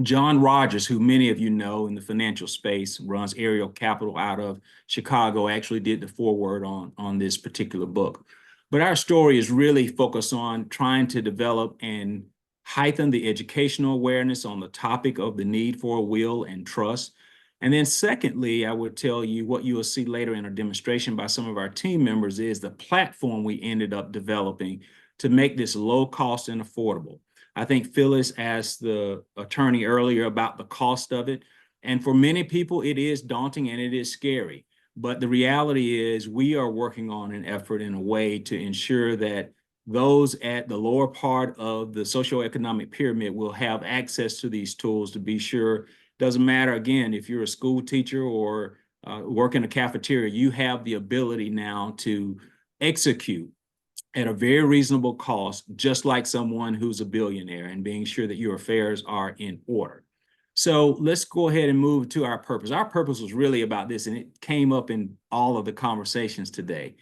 John Rogers, who many of you know in the financial space, runs Ariel Capital out of Chicago, actually did the foreword on this particular book. But our story is really focused on trying to develop and heighten the educational awareness on the topic of the need for a will and trust. And then secondly, I would tell you what you will see later in a demonstration by some of our team members is the platform we ended up developing to make this low cost and affordable. I think Phyllis asked the attorney earlier about the cost of it. And for many people, it is daunting and it is scary. But the reality is we are working on an effort in a way to ensure that those at the lower part of the socioeconomic pyramid will have access to these tools to be sure. Doesn't matter, again, if you're a school teacher or work in a cafeteria, you have the ability now to execute at a very reasonable cost, just like someone who's a billionaire, and being sure that your affairs are in order. So let's go ahead and move to our purpose. Our purpose was really about this, and it came up in all of the conversations today.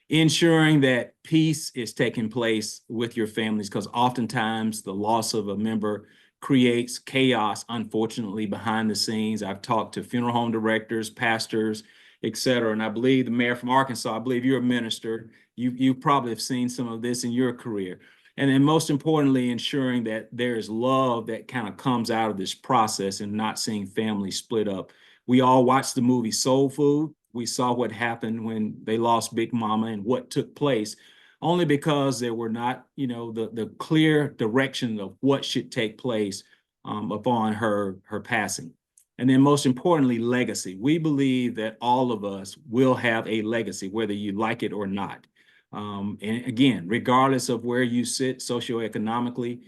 Ensuring that peace is taking place with your families, because oftentimes the loss of a member creates chaos, unfortunately, behind the scenes. I've talked to funeral home directors, pastors, et cetera. And I believe the mayor from Arkansas, I believe you're a minister. You probably have seen some of this in your career. And then most importantly, ensuring that there is love that kind of comes out of this process and not seeing families split up. We all watched the movie Soul Food. We saw what happened when they lost Big Mama and what took place, only because there were not, the clear direction of what should take place upon her passing. And then most importantly, legacy. We believe that all of us will have a legacy, whether you like it or not. And again, regardless of where you sit socioeconomically,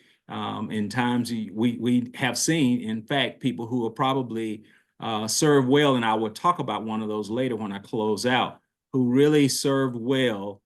in times we have seen, in fact, people who are probably served well, and I will talk about one of those later when I close out, who really served well,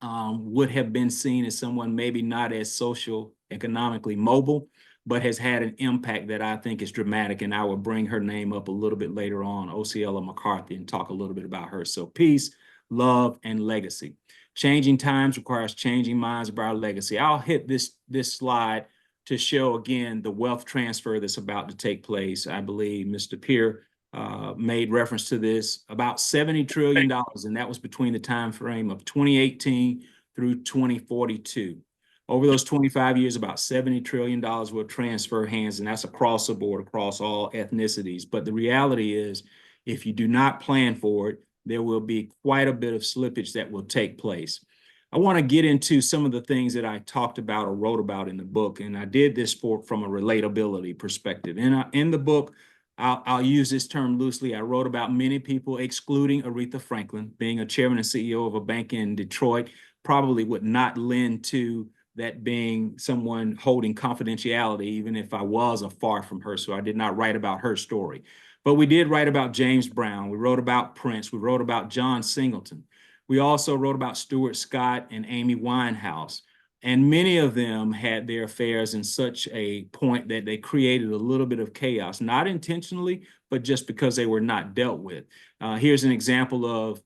would have been seen as someone maybe not as social economically mobile, but has had an impact that I think is dramatic. And I will bring her name up a little bit later on, Osceola McCarthy, and talk a little bit about her. So peace, love, and legacy. Changing times requires changing minds about our legacy. I'll hit this slide to show again the wealth transfer that's about to take place. I believe Mr. Peer made reference to this, about $70 trillion, and that was between the time frame of 2018 through 2042. Over those 25 years, about $70 trillion will transfer hands, and that's across the board, across all ethnicities. But the reality is, if you do not plan for it, there will be quite a bit of slippage that will take place. I want to get into some of the things that I talked about or wrote about in the book, and I did this from a relatability perspective. In the book, I'll use this term loosely. I wrote about many people, excluding Aretha Franklin, being a chairman and CEO of a bank in Detroit, probably would not lend to that being someone holding confidentiality, even if I was afar from her. So I did not write about her story. But we did write about James Brown. We wrote about Prince. We wrote about John Singleton. We also wrote about Stuart Scott and Amy Winehouse. And many of them had their affairs in such a point that they created a little bit of chaos, not intentionally, but just because they were not dealt with. Here's an example of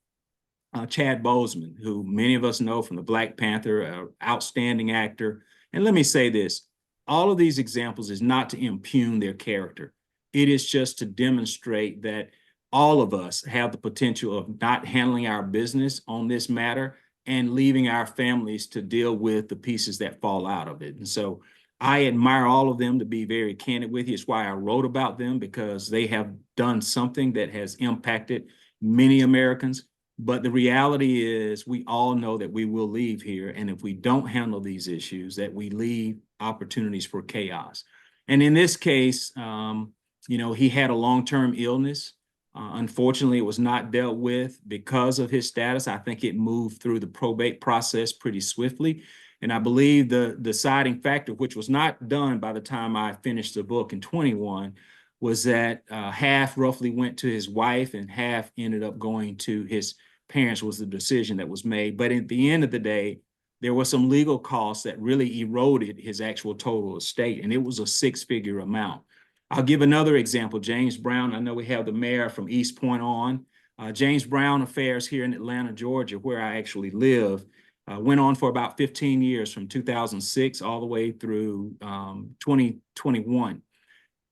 Chad Boseman, who many of us know from the Black Panther, an outstanding actor. And let me say this, all of these examples is not to impugn their character. It is just to demonstrate that all of us have the potential of not handling our business on this matter and leaving our families to deal with the pieces that fall out of it. And so I admire all of them, to be very candid with you. It's why I wrote about them, because they have done something that has impacted many Americans. But the reality is, we all know that we will leave here. And if we don't handle these issues, that we leave opportunities for chaos. And in this case, he had a long-term illness. Unfortunately, it was not dealt with because of his status. I think it moved through the probate process pretty swiftly. And I believe the deciding factor, which was not done by the time I finished the book in 21, was that half roughly went to his wife and half ended up going to his parents, was the decision that was made. But at the end of the day, there were some legal costs that really eroded his actual total estate, and it was a 6-figure amount. I'll give another example, James Brown. I know we have the mayor from East Point on. James Brown affairs here in Atlanta, Georgia, where I actually live, went on for about 15 years, from 2006 all the way through 2021.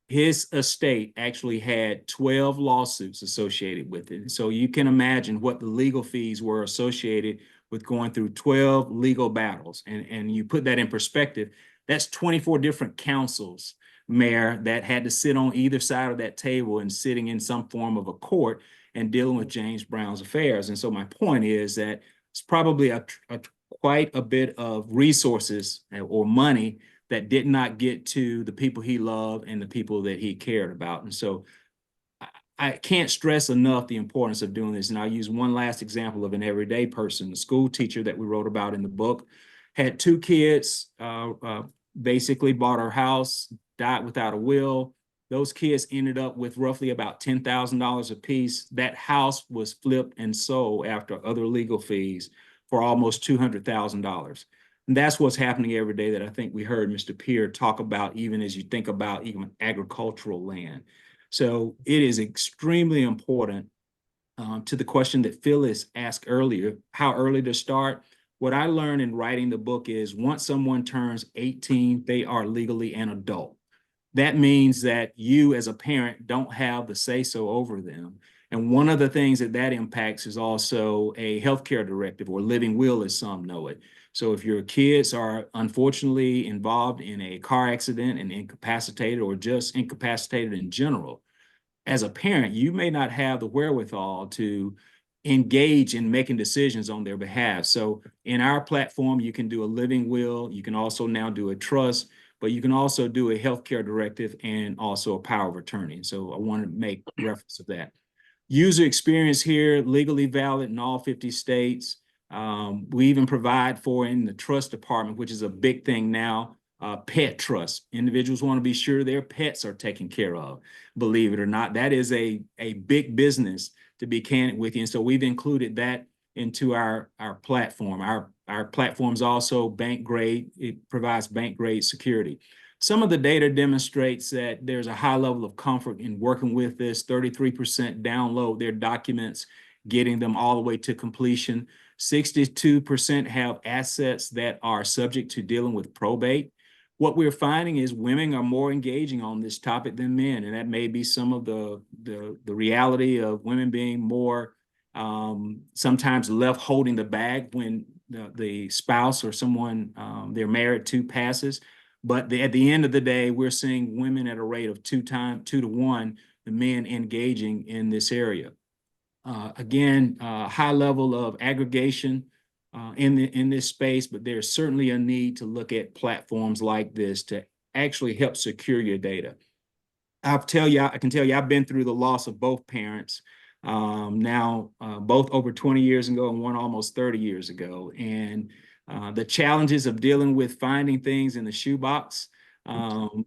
His estate actually had 12 lawsuits associated with it. So you can imagine what the legal fees were associated with going through 12 legal battles. And you put that in perspective, that's 24 different councils, Mayor, that had to sit on either side of that table and sitting in some form of a court and dealing with James Brown's affairs. And so my point is that it's probably quite a bit of resources or money that did not get to the people he loved and the people that he cared about. And so I can't stress enough the importance of doing this. And I'll use one last example of an everyday person. The school teacher that we wrote about in the book had 2 kids, basically bought her house, died without a will. Those kids ended up with roughly about $10,000 apiece. That house was flipped and sold after other legal fees for almost $200,000. And that's what's happening every day that I think we heard Mr. Peer talk about, even as you think about even agricultural land. So it is extremely important to the question that Phyllis asked earlier, how early to start. What I learned in writing the book is once someone turns 18, they are legally an adult. That means that you as a parent don't have the say-so over them. And one of the things that impacts is also a healthcare directive, or living will as some know it. So if your kids are unfortunately involved in a car accident and incapacitated, or just incapacitated in general, as a parent, you may not have the wherewithal to engage in making decisions on their behalf. So in our platform, you can do a living will. You can also now do a trust, but you can also do a healthcare directive and also a power of attorney. So I want to make reference to that. User experience here, legally valid in all 50 states. We even provide for, in the trust department, which is a big thing now, pet trust. Individuals want to be sure their pets are taken care of. Believe it or not, that is a big business, to be candid with you. And so we've included that into our platform. Our platform is also bank grade. It provides bank grade security. Some of the data demonstrates that there's a high level of comfort in working with this. 33% download their documents, getting them all the way to completion. 62% have assets that are subject to dealing with probate. What we're finding is women are more engaging on this topic than men, and that may be some of the reality of women being more sometimes left holding the bag when the spouse or someone they're married to passes. But at the end of the day, we're seeing women at a rate of 2 to 1, the men engaging in this area. Again, high level of aggregation in this space, but there's certainly a need to look at platforms like this to actually help secure your data. I can tell you, I've been through the loss of both parents now, both over 20 years ago and one almost 30 years ago. And the challenges of dealing with finding things in the shoebox,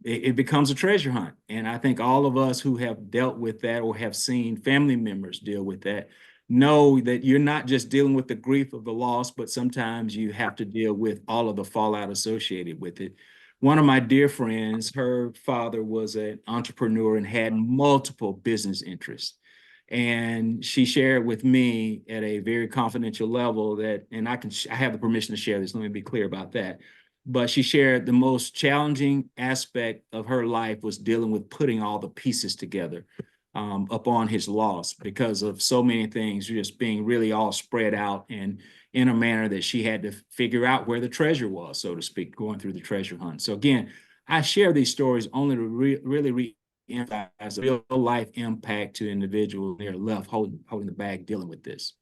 it becomes a treasure hunt. And I think all of us who have dealt with that or have seen family members deal with that know that you're not just dealing with the grief of the loss, but sometimes you have to deal with all of the fallout associated with it. One of my dear friends, her father was an entrepreneur and had multiple business interests. And she shared with me at a very confidential level that, and I have the permission to share this, let me be clear about that. But she shared the most challenging aspect of her life was dealing with putting all the pieces together upon his loss, because of so many things just being really all spread out and in a manner that she had to figure out where the treasure was, so to speak, going through the treasure hunt. So again, I share these stories only to really emphasize a real life impact to individuals. They're left holding the bag dealing with this.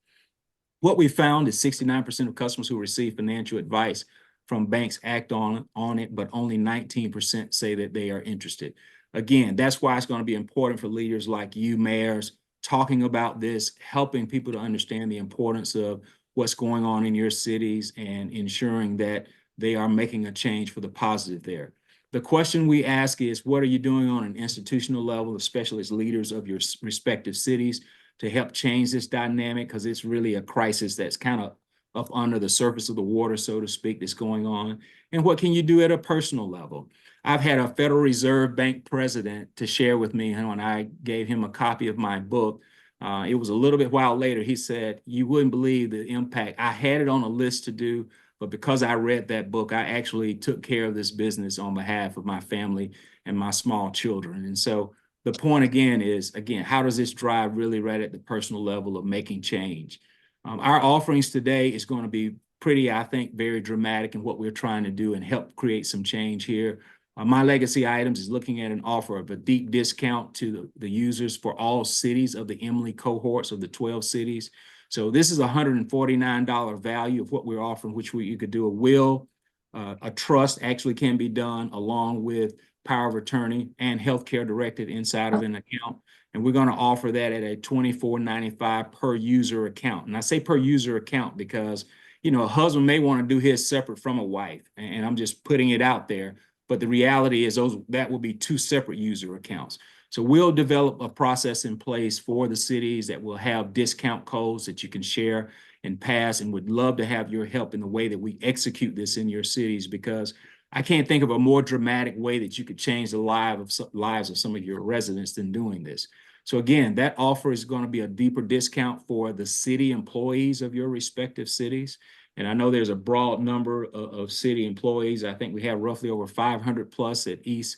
What we found is 69% of customers who receive financial advice from banks act on it, but only 19% say that they are interested. Again, that's why it's going to be important for leaders like you, mayors, talking about this, helping people to understand the importance of what's going on in your cities and ensuring that they are making a change for the positive there. The question we ask is, what are you doing on an institutional level, especially as leaders of your respective cities, to help change this dynamic? Because it's really a crisis that's kind of up under the surface of the water, so to speak, that's going on. And what can you do at a personal level? I've had a Federal Reserve Bank president to share with me, and when I gave him a copy of my book, it was a little bit while later, he said, you wouldn't believe the impact. I had it on a list to do, but because I read that book, I actually took care of this business on behalf of my family and my small children. And so the point again is, how does this drive really right at the personal level of making change? Our offerings today is going to be pretty, I think, very dramatic in what we're trying to do and help create some change here. My legacy items is looking at an offer of a deep discount to the users for all cities of the EMLI cohorts of the 12 cities. So this is a $149 value of what we're offering, which you could do a will, a trust actually can be done along with power of attorney and healthcare directed inside of an account. And we're going to offer that at a $24.95 per user account. And I say per user account because, you know, a husband may want to do his separate from a wife, and I'm just putting it out there. But the reality is that will be 2 separate user accounts. So we'll develop a process in place for the cities that will have discount codes that you can share and pass, and would love to have your help in the way that we execute this in your cities, because I can't think of a more dramatic way that you could change the lives of some of your residents than doing this. So again, that offer is going to be a deeper discount for the city employees of your respective cities. And I know there's a broad number of city employees. I think we have roughly over 500 plus at East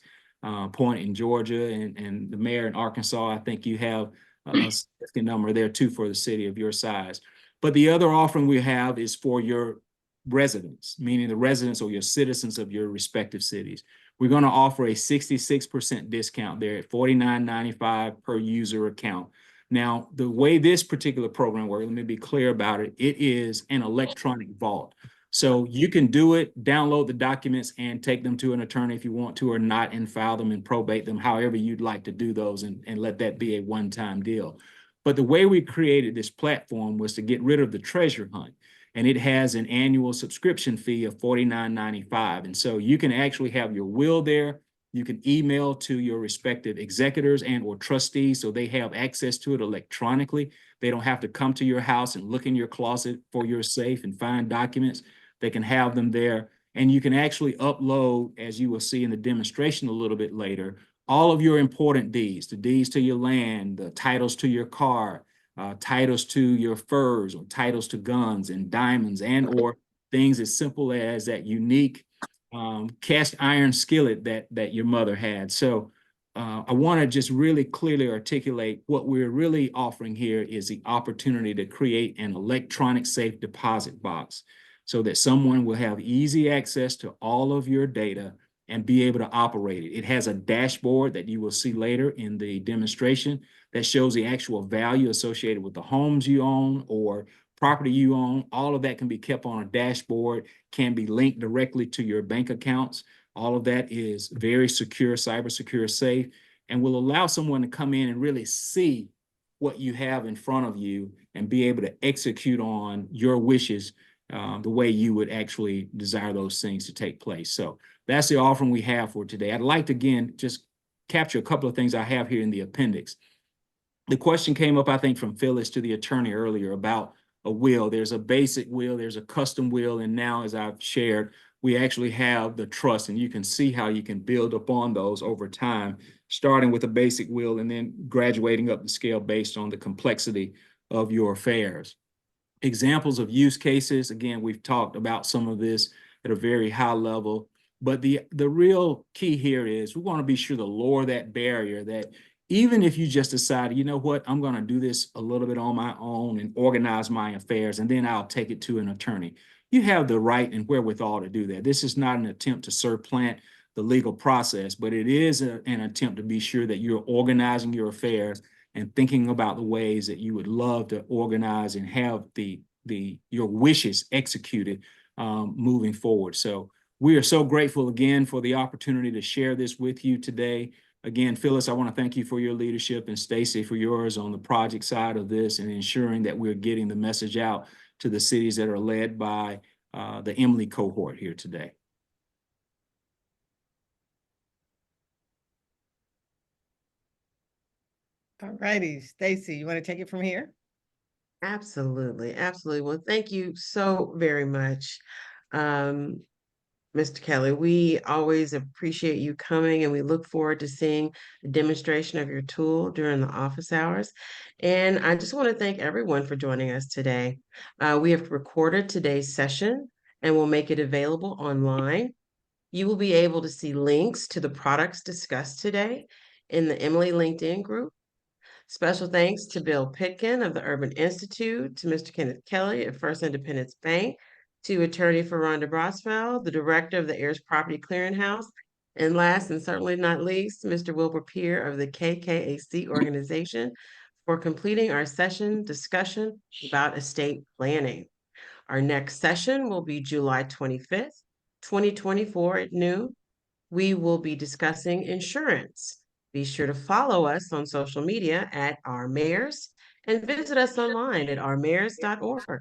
Point in Georgia, and the mayor in Arkansas. I think you have a significant number there too for the city of your size. But the other offering we have is for your residents, meaning the residents or your citizens of your respective cities. We're going to offer a 66% discount there at $49.95 per user account. Now, the way this particular program works, let me be clear about it, it is an electronic vault. So you can do it, download the documents, and take them to an attorney if you want to, or not, and file them and probate them, however you'd like to do those, and let that be a one-time deal. But the way we created this platform was to get rid of the treasure hunt. And it has an annual subscription fee of $49.95. And so you can actually have your will there. You can email to your respective executors and or trustees so they have access to it electronically. They don't have to come to your house and look in your closet for your safe and find documents. They can have them there. And you can actually upload, as you will see in the demonstration a little bit later, all of your important deeds, the deeds to your land, the titles to your car, titles to your furs, or titles to guns and diamonds, and or things as simple as that unique cast iron skillet that your mother had. So I want to just really clearly articulate what we're really offering here is the opportunity to create an electronic safe deposit box so that someone will have easy access to all of your data and be able to operate it. It has a dashboard that you will see later in the demonstration that shows the actual value associated with the homes you own or property you own. All of that can be kept on a dashboard, can be linked directly to your bank accounts. All of that is very secure, cyber secure, safe, and will allow someone to come in and really see what you have in front of you and be able to execute on your wishes the way you would actually desire those things to take place. So that's the offering we have for today. I'd like to, again, just capture a couple of things I have here in the appendix. The question came up, I think, from Phyllis to the attorney earlier about a will. There's a basic will, there's a custom will, and now, as I've shared, we actually have the trust, and you can see how you can build upon those over time, starting with a basic will and then graduating up the scale based on the complexity of your affairs. Examples of use cases, again, we've talked about some of this at a very high level, but the real key here is we want to be sure to lower that barrier, that even if you just decide, you know what, I'm going to do this a little bit on my own and organize my affairs, and then I'll take it to an attorney. You have the right and wherewithal to do that. This is not an attempt to supplant the legal process, but it is an attempt to be sure that you're organizing your affairs and thinking about the ways that you would love to organize and have your wishes executed moving forward. So we are so grateful again for the opportunity to share this with you today. Again, Phyllis, I want to thank you for your leadership, and Stacy for yours on the project side of this and ensuring that we're getting the message out to the cities that are led by the EMLI cohort here today. All righty, Stacy, you want to take it from here? Absolutely, absolutely. Well, thank you so very much, Mr. Kelly. We always appreciate you coming, and we look forward to seeing a demonstration of your tool during the office hours. And I just want to thank everyone for joining us today. We have recorded today's session and will make it available online. You will be able to see links to the products discussed today in the EMLI LinkedIn group. Special thanks to Bill Pitkin of the Urban Institute, to Mr. Kenneth Kelly at First Independence Bank, to attorney Rhonda Brosfeld, the director of the Heirs Property Clearinghouse, and last and certainly not least, Mr. Wilbur Peer of the KKAC organization for completing our session discussion about estate planning. Our next session will be July 25th, 2024 at noon. We will be discussing insurance. Be sure to follow us on social media at Our Mayors and visit us online at ourmayors.org.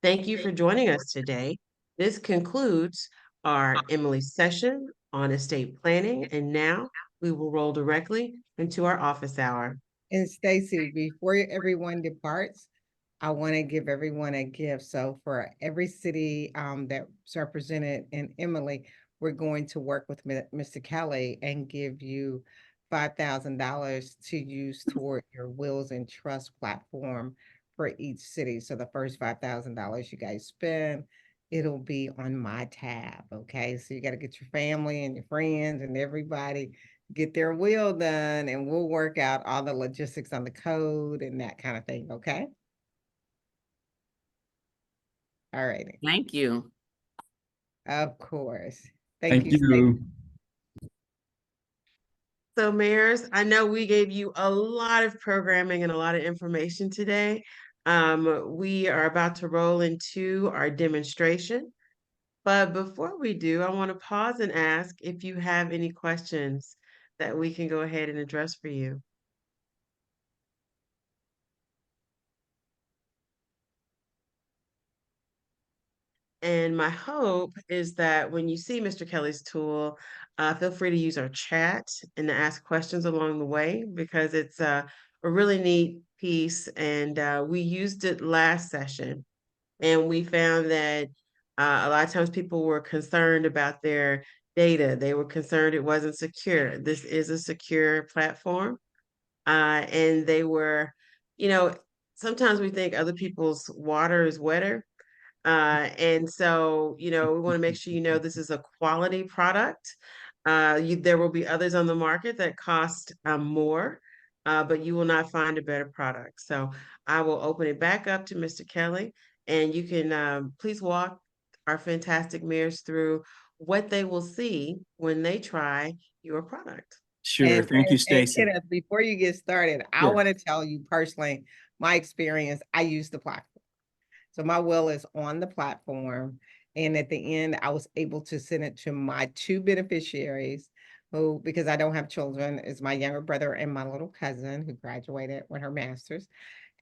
Thank you for joining us today. This concludes our EMLI session on estate planning, and now we will roll directly into our office hour. And Stacy, before everyone departs, I want to give everyone a gift. So for every city that's represented in Emily, we're going to work with Mr. Kelly and give you $5,000 to use toward your wills and trust platform for each city. So the first $5,000 you guys spend, it'll be on my tab. Okay. So you got to get your family and your friends and everybody get their will done, and we'll work out all the logistics on the code and that kind of thing. Okay. All righty. Thank you. Of course. Thank Thank you. you. So, mayors, I know we gave you a lot of programming and a lot of information today. We are about to roll into our demonstration. But before we do, I want to pause and ask if you have any questions that we can go ahead and address for you. And my hope is that when you see Mr. Kelly's tool, feel free to use our chat and to ask questions along the way, because it's a really neat piece. And we used it last session, and we found that a lot of times people were concerned about their data. They were concerned it wasn't secure. This is a secure platform. And they were, you know, sometimes we think other people's water is wetter. And so, we want to make sure this is a quality product. There will be others on the market that cost more, but you will not find a better product. So I will open it back up to Mr. Kelly, and you can please walk our fantastic mayors through what they will see when they try your product. Sure. Thank you, Stacy. Kenneth, before you get started, I Sure. want to tell you personally, my experience, I use the platform. So my will is on the platform. And at the end, I was able to send it to my two beneficiaries who, because I don't have children, is my younger brother and my little cousin who graduated with her master's.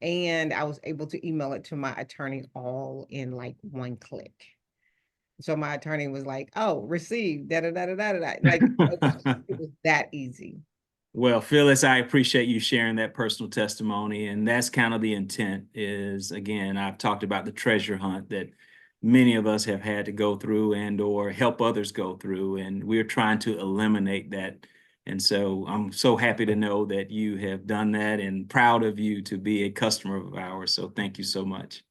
And I was able to email it to my attorney all in like one click. So my attorney was like, oh, received, da da da da da da. Like it was that easy. Well, Phyllis, I appreciate you sharing that personal testimony. And that's kind of the intent is, again, I've talked about the treasure hunt that many of us have had to go through and or help others go through. And we're trying to eliminate that. And so I'm so happy to know that you have done that and proud of you to be a customer of ours. So thank you so much.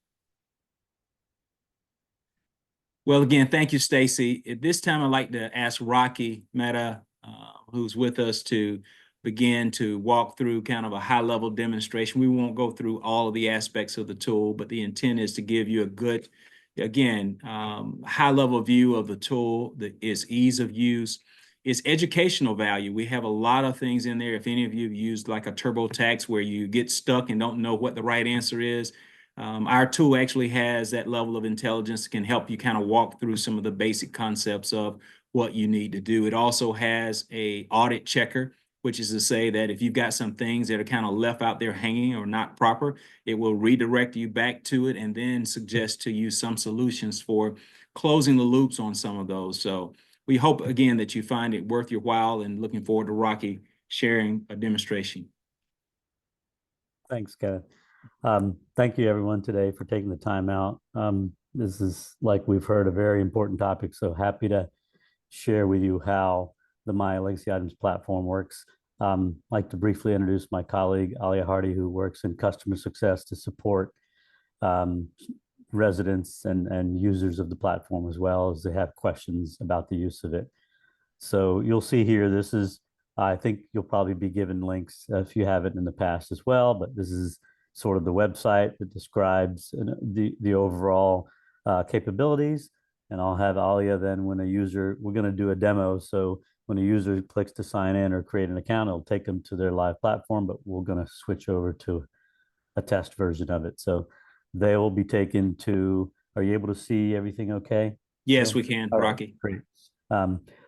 Well, again, thank you, Stacy. At this time, I'd like to ask Rocky Mehta, who's with us, to begin to walk through kind of a high-level demonstration. We won't go through all of the aspects of the tool, but the intent is to give you a good, again, high-level view of the tool, its ease of use, its educational value. We have a lot of things in there. If any of you have used like a TurboTax where you get stuck and don't know what the right answer is, our tool actually has that level of intelligence that can help you kind of walk through some of the basic concepts of what you need to do. It also has a audit checker, which is to say that if you've got some things that are kind of left out there hanging or not proper, it will redirect you back to it and then suggest to you some solutions for closing the loops on some of those. So we hope, again, that you find it worth your while, and looking forward to Rocky sharing a demonstration. Thanks, Kenneth. Thank you, everyone, today for taking the time out. This is, like we've heard, a very important topic, so happy to share with you how the My Legacy Items platform works. I'd like to briefly introduce my colleague, Alia Hardy, who works in customer success to support residents and users of the platform, as well as they have questions about the use of it. So you'll see here, this is, I think you'll probably be given links if you have it in the past as well, but this is sort of the website that describes the overall capabilities. And I'll have Alia then, when a user, we're going to do a demo. So when a user clicks to sign in or create an account, it'll take them to their live platform, but we're going to switch over to a test version of it. So they will be taken to, are you able to see everything okay? Yes, we can, Rocky. Great.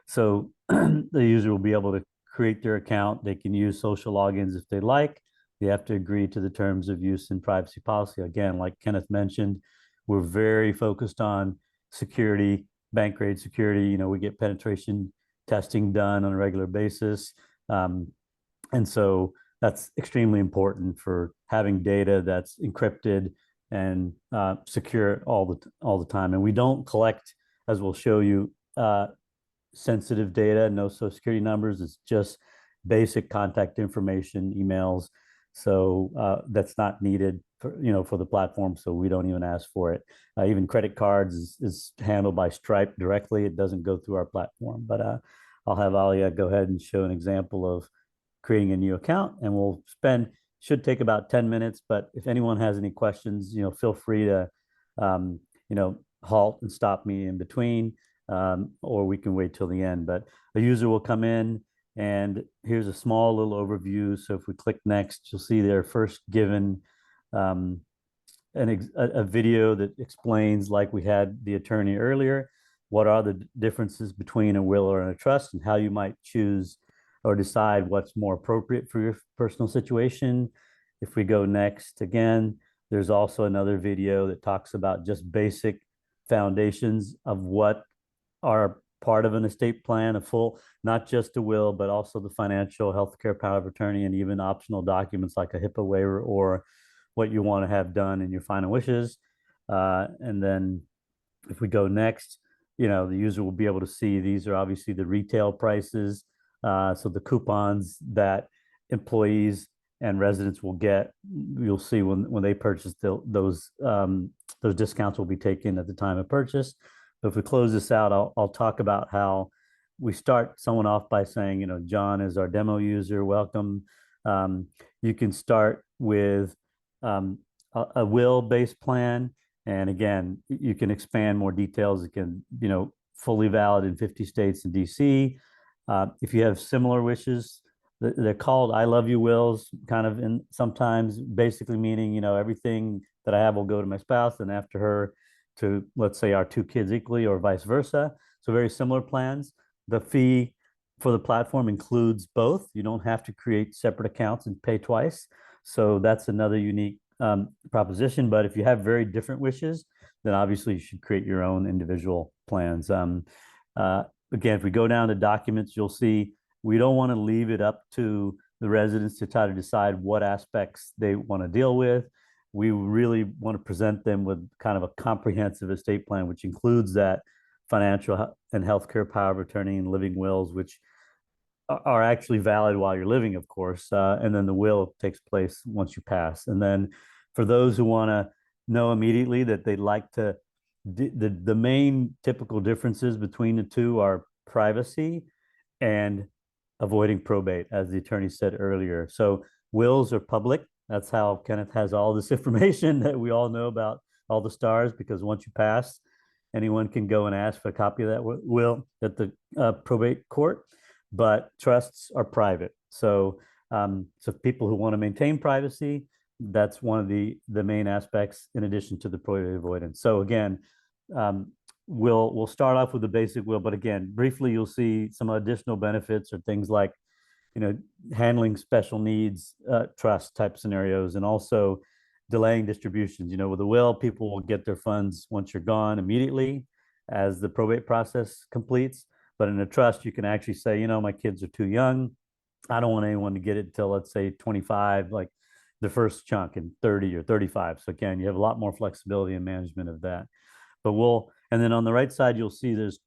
So the user will be able to create their account. They can use social logins if they like. They have to agree to the terms of use and privacy policy. Again, like Kenneth mentioned, we're very focused on security, bank grade security. You know, we get penetration testing done on a regular basis. And so that's extremely important for having data that's encrypted and secure it all the time. And we don't collect, as we'll show you, sensitive data, no social security numbers. It's just basic contact information, emails. So that's not needed for the platform. So we don't even ask for it. Even credit cards is handled by Stripe directly. It doesn't go through our platform. But I'll have Alia go ahead and show an example of creating a new account, and should take about 10 minutes. But if anyone has any questions, feel free to, halt and stop me in between, or we can wait till the end. But a user will come in, and here's a small little overview. So if we click next, you'll see they're first given a video that explains, like we had the attorney earlier, what are the differences between a will and a trust, and how you might choose or decide what's more appropriate for your personal situation. If we go next again, there's also another video that talks about just basic foundations of what are part of an estate plan, a full, not just a will, but also the financial, healthcare, power of attorney, and even optional documents like a HIPAA waiver or what you want to have done in your final wishes. And then if we go next, the user will be able to see these are obviously the retail prices. So the coupons that employees and residents will get, you'll see when they purchase, those discounts will be taken at the time of purchase. But if we close this out, I'll talk about how we start someone off by saying, John is our demo user, welcome. You can start with a will-based plan. And again, you can expand more details. It can, fully valid in 50 states and DC. If you have similar wishes, they're called I love you wills, kind of, in sometimes basically meaning, everything that I have will go to my spouse and after her to, let's say, our two kids equally, or vice versa. So very similar plans. The fee for the platform includes both. You don't have to create separate accounts and pay twice. So that's another unique proposition. But if you have very different wishes, then obviously you should create your own individual plans. Again, if we go down to documents, you'll see we don't want to leave it up to the residents to try to decide what aspects they want to deal with. We really want to present them with kind of a comprehensive estate plan, which includes that financial and healthcare power of attorney and living wills, which are actually valid while you're living, of course. And then the will takes place once you pass. And then for those who want to know immediately that they'd like to, the main typical differences between the two are privacy and avoiding probate, as the attorney said earlier. So wills are public. That's how Kenneth has all this information that we all know about all the stars, because once you pass, anyone can go and ask for a copy of that will at the probate court. But trusts are private. So people who want to maintain privacy, that's one of the main aspects in addition to the probate avoidance. So again, we'll start off with the basic will, but again, briefly, you'll see some additional benefits or things like, handling special needs, trust type scenarios, and also delaying distributions. With a will, people will get their funds once you're gone immediately as the probate process completes. But in a trust, you can actually say, my kids are too young. I don't want anyone to get it until, let's say, 25, like the first chunk, in 30 or 35. So again, you have a lot more flexibility in management of that. But and then on the right side, you'll see there's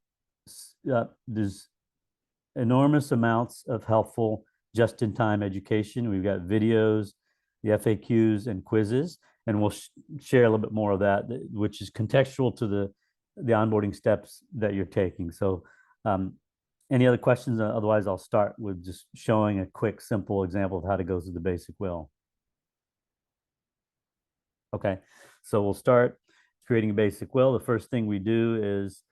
enormous amounts of helpful just-in-time education. We've got videos, the FAQs, and quizzes, and we'll share a little bit more of that, which is contextual to the onboarding steps that you're taking. So any other questions? Otherwise, I'll start with just showing a quick, simple example of how to go through the basic will. Okay, so we'll start creating a basic will. The first thing we do is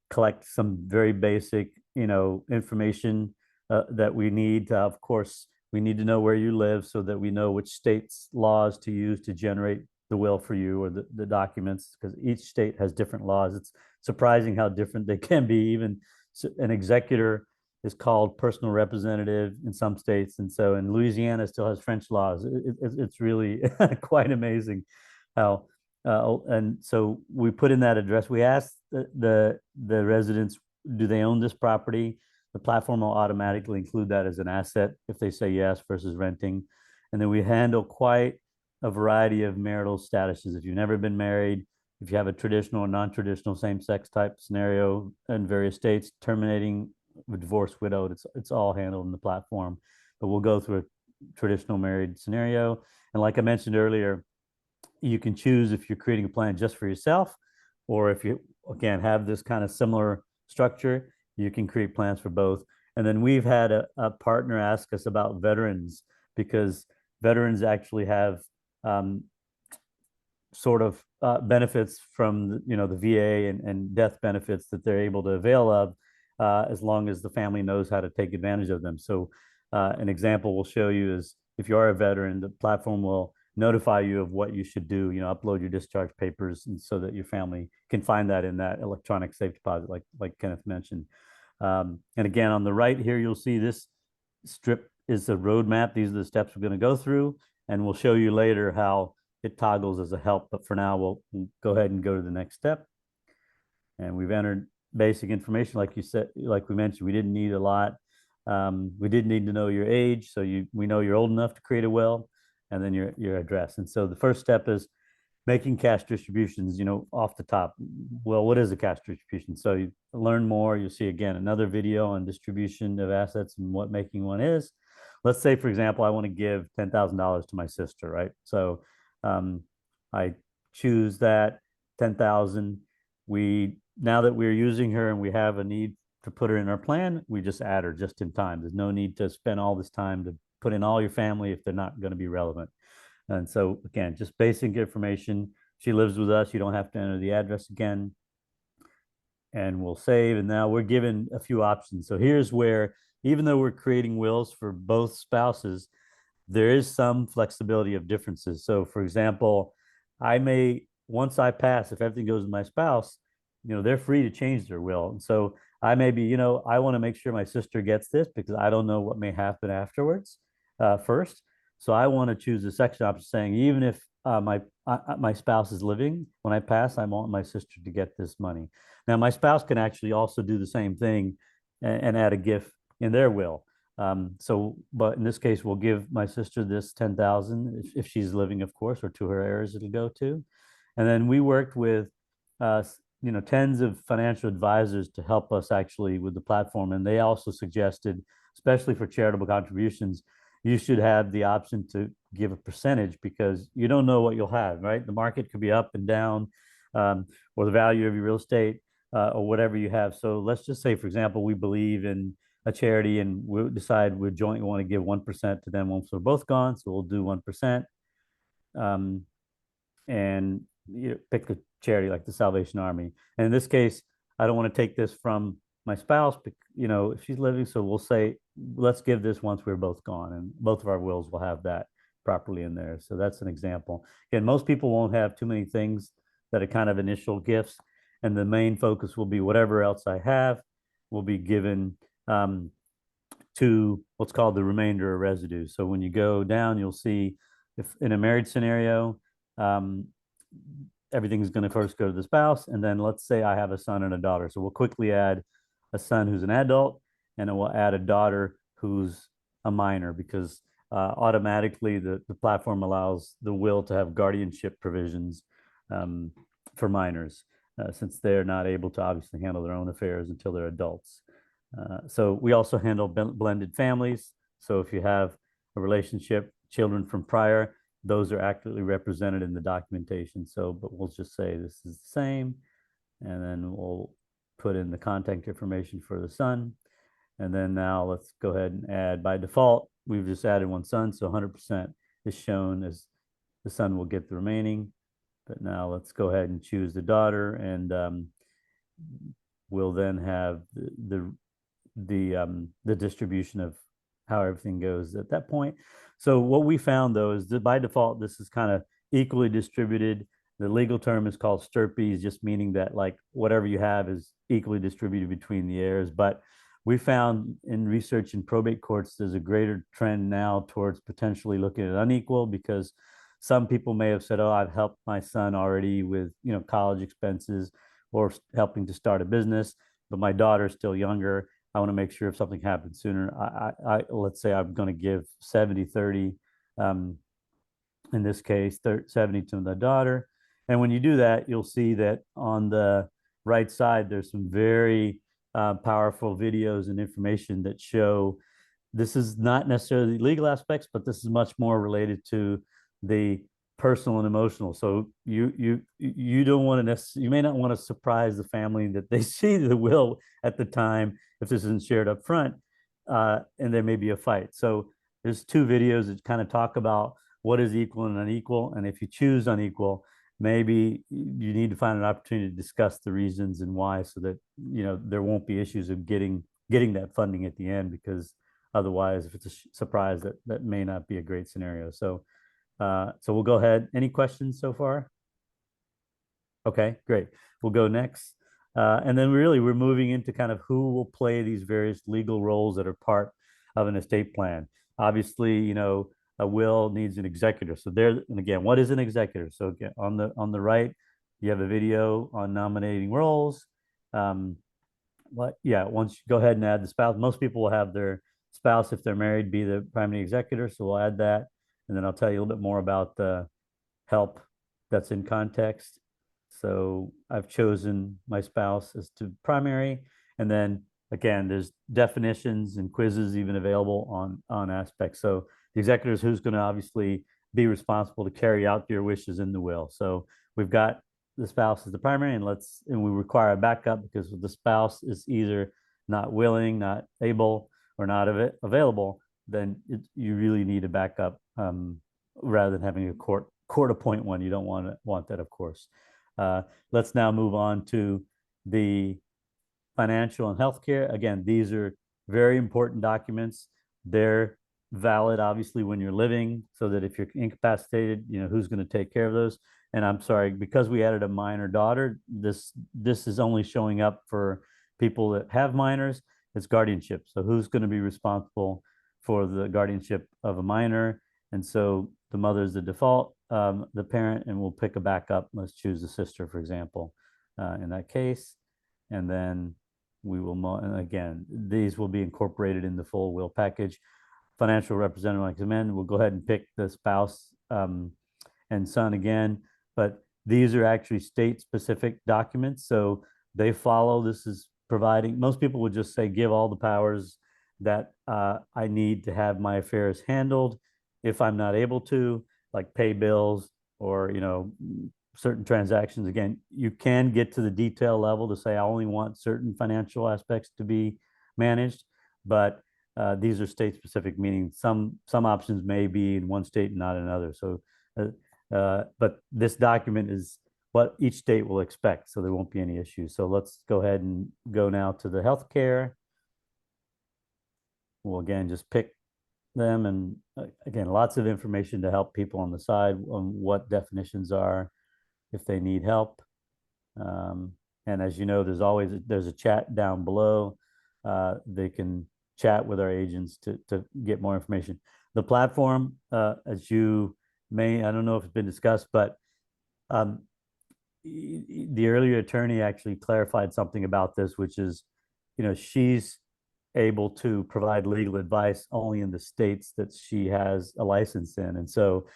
collect some very basic, information that we need. Of course, we need to know where you live so that we know which state's laws to use to generate the will for you, or the documents, because each state has different laws. It's surprising how different they can be. Even an executor is called personal representative in some states. And so in Louisiana, it still has French laws. It's really quite amazing how, and so we put in that address. We ask the residents, do they own this property? The platform will automatically include that as an asset if they say yes versus renting. And then we handle quite a variety of marital statuses. If you've never been married, if you have a traditional or non-traditional same-sex type scenario in various states, terminating a divorced, widowed, it's all handled in the platform. But we'll go through a traditional married scenario. And like I mentioned earlier, you can choose if you're creating a plan just for yourself, or if you, again, have this kind of similar structure, you can create plans for both. And then we've had a partner ask us about veterans, because veterans actually have sort of benefits from the VA and death benefits that they're able to avail of, as long as the family knows how to take advantage of them. So an example we'll show you is, if you are a veteran, the platform will notify you of what you should do, upload your discharge papers, and so that your family can find that in that electronic safe deposit, like Kenneth mentioned. And again, on the right here, you'll see this strip is a roadmap. These are the steps we're going to go through, and we'll show you later how it toggles as a help. But for now, we'll go ahead and go to the next step. And we've entered basic information, like you said, like we mentioned, we didn't need a lot. We did need to know your age, so we know you're old enough to create a will, and then your address. And so the first step is making cash distributions, off the top. Well, what is a cash distribution? So you learn more, you'll see again another video on distribution of assets and what making one is. Let's say, for example, I want to give $10,000 to my sister, right? So I choose that 10,000. Now that we're using her and we have a need to put her in our plan, we just add her just in time. There's no need to spend all this time to put in all your family if they're not going to be relevant. And so again, just basic information. She lives with us. You don't have to enter the address again. And we'll save. And now we're given a few options. So here's where, even though we're creating wills for both spouses, there is some flexibility of differences. So for example, once I pass, if everything goes to my spouse, they're free to change their will. And so I may be, I want to make sure my sister gets this because I don't know what may happen afterwards first. So I want to choose the section option saying, even if my spouse is living, when I pass, I want my sister to get this money. Now, my spouse can actually also do the same thing and add a gift in their will. But in this case, we'll give my sister this 10,000 if she's living, of course, or to her heirs it'll go to. And then we worked with tens of financial advisors to help us actually with the platform. And they also suggested, especially for charitable contributions, you should have the option to give a percentage, because you don't know what you'll have, right? The market could be up and down, or the value of your real estate, or whatever you have. So let's just say, for example, we believe in a charity and we decide we jointly want to give 1% to them once we're both gone. So we'll do 1%. And pick a charity like the Salvation Army. And in this case, I don't want to take this from my spouse, if she's living. So we'll say, let's give this once we're both gone, and both of our wills will have that properly in there. So that's an example. Again, most people won't have too many things that are kind of initial gifts, and the main focus will be whatever else I have will be given to what's called the remainder or residue. So when you go down, you'll see if in a married scenario, everything's going to first go to the spouse, and then let's say I have a son and a daughter. So we'll quickly add a son who's an adult, and then we'll add a daughter who's a minor, because automatically the platform allows the will to have guardianship provisions for minors, since they're not able to obviously handle their own affairs until they're adults. So we also handle blended families. So if you have a relationship, children from prior, those are accurately represented in the documentation. So, but we'll just say this is the same, and then we'll put in the contact information for the son. And then now let's go ahead and add, by default, we've just added one son. So 100% is shown as the son will get the remaining. But now let's go ahead and choose the daughter, and we'll then have the distribution of how everything goes at that point. So what we found, though, is that by default, this is kind of equally distributed. The legal term is called stirpes, just meaning that like whatever you have is equally distributed between the heirs. But we found in research in probate courts, there's a greater trend now towards potentially looking at unequal, because some people may have said, oh, I've helped my son already with, college expenses or helping to start a business, but my daughter's still younger. I want to make sure if something happens sooner, let's say I'm going to give 70-30 in this case, 70 to the daughter. And when you do that, you'll see that on the right side, there's some very powerful videos and information that show this is not necessarily legal aspects, but this is much more related to the personal and emotional. So you don't want to you may not want to surprise the family that they see the will at the time if this isn't shared up front, and there may be a fight. So there's two videos that kind of talk about what is equal and unequal, and if you choose unequal, maybe you need to find an opportunity to discuss the reasons and why, so that there won't be issues of getting that funding at the end, because otherwise, if it's a surprise, that may not be a great scenario. So we'll go ahead. Any questions so far? Okay, great. We'll go next. And then we're moving into kind of who will play these various legal roles that are part of an estate plan. Obviously, a will needs an executor. So and again, what is an executor? So again, on the right, you have a video on nominating roles. Once you go ahead and add the spouse, most people will have their spouse, if they're married, be the primary executor. So we'll add that. And then I'll tell you a little bit more about the help that's in context. So I've chosen my spouse as to primary. And then again, there's definitions and quizzes even available on aspects. So the executor is who's going to obviously be responsible to carry out your wishes in the will. So we've got the spouse as the primary, and we require a backup because the spouse is either not willing, not able, or not available, then you really need a backup rather than having a court appoint one. You don't want that, of course. Let's now move on to the financial and healthcare. Again, these are very important documents. They're valid, obviously, when you're living, so that if you're incapacitated, who's going to take care of those. And I'm sorry, because we added a minor daughter, this is only showing up for people that have minors. It's guardianship. So who's going to be responsible for the guardianship of a minor? And so the mother is the default, the parent, and we'll pick a backup. Let's choose the sister, for example, in that case. And then we will, and again, these will be incorporated in the full will package. Financial representative, like I mentioned, we'll go ahead and pick the spouse and son again, but these are actually state-specific documents. So they follow, this is providing, most people would just say, give all the powers that I need to have my affairs handled. If I'm not able to, like pay bills or, certain transactions, again, you can get to the detail level to say, I only want certain financial aspects to be managed, but these are state-specific, meaning some options may be in one state and not another. So, but this document is what each state will expect, so there won't be any issues. So let's go ahead and go now to the healthcare. We'll again just pick them, and again, lots of information to help people on the side on what definitions are if they need help. And as you know, there's a chat down below. They can chat with our agents to get more information. The platform, as you may, I don't know if it's been discussed, but the earlier attorney actually clarified something about this, which is, she's able to provide legal advice only in the states that she has a license in. And so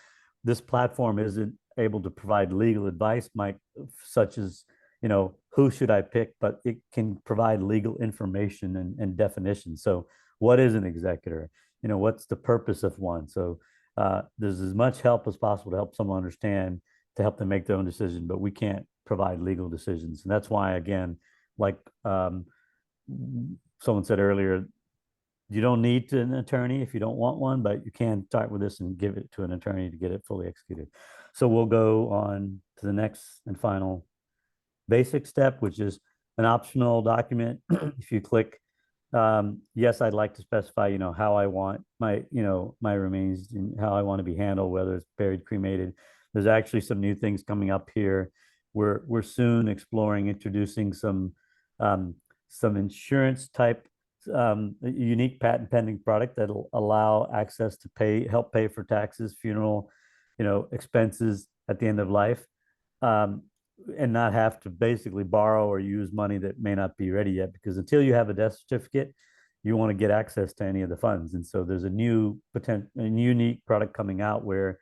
this platform isn't able to provide legal advice, Mike, such as, who should I pick, but it can provide legal information and definitions. So what is an executor? What's the purpose of one? So there's as much help as possible to help someone understand, to help them make their own decision, but we can't provide legal decisions. And that's why, again, like someone said earlier, you don't need an attorney if you don't want one, but you can start with this and give it to an attorney to get it fully executed. So we'll go on to the next and final basic step, which is an optional document. If you click, yes, I'd like to specify, how I want my, my remains and how I want to be handled, whether it's buried, cremated. There's actually some new things coming up here. We're soon exploring introducing some insurance type unique patent pending product that'll allow access to help pay for taxes, funeral, expenses at the end of life, and not have to basically borrow or use money that may not be ready yet. Because until you have a death certificate, you want to get access to any of the funds. And so there's a unique product coming out where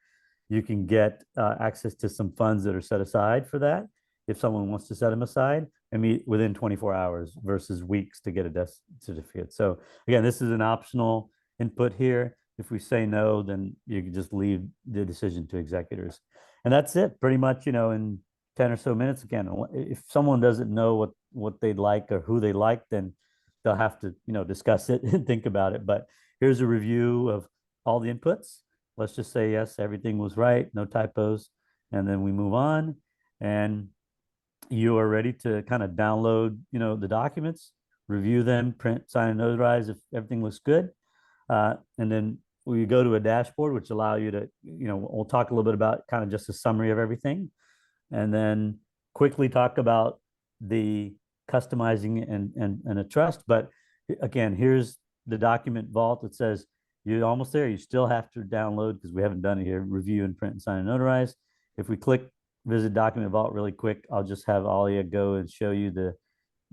You can get access to some funds that are set aside for that if someone wants to set them aside and meet within 24 hours versus weeks to get a death certificate. So again, this is an optional input here. If we say no, then you can just leave the decision to executors. And that's it pretty much, in 10 or so minutes. Again, if someone doesn't know what they'd like or who they like, then they'll have to, discuss it and think about it. But here's a review of all the inputs. Let's just say, yes, everything was right, no typos. And then we move on and you are ready to kind of download, the documents, review them, print, sign, and notarize if everything looks good. And then we go to a dashboard, which allow you to, we'll talk a little bit about kind of just a summary of everything. And then quickly talk about the customizing and a trust. But again, here's the document vault that says you're almost there. You still have to download because we haven't done it here, review and print and sign and notarize. If we click visit document vault really quick, I'll just have Alia go and show you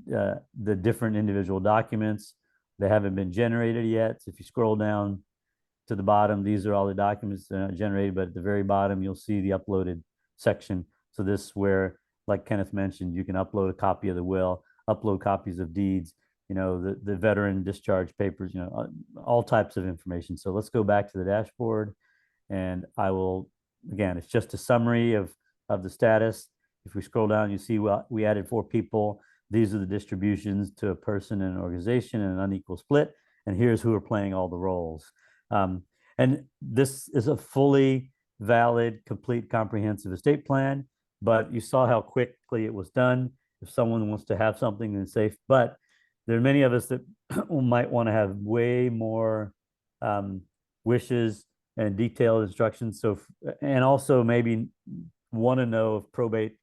the different individual documents. They haven't been generated yet. So if you scroll down to the bottom, these are all the documents that are not generated, but at the very bottom, you'll see the uploaded section. So this is where, like Kenneth mentioned, you can upload a copy of the will, upload copies of deeds, the veteran discharge papers, all types of information. So let's go back to the dashboard and I will, again, it's just a summary of the status. If we scroll down, you see, well, we added 4 people. These are the distributions to a person and an organization in an unequal split. And here's who are playing all the roles. And this is a fully valid, complete, comprehensive estate plan, but you saw how quickly it was done. If someone wants to have something in safe, but there are many of us that might want to have way more wishes and detailed instructions. So, and also maybe want to know if probate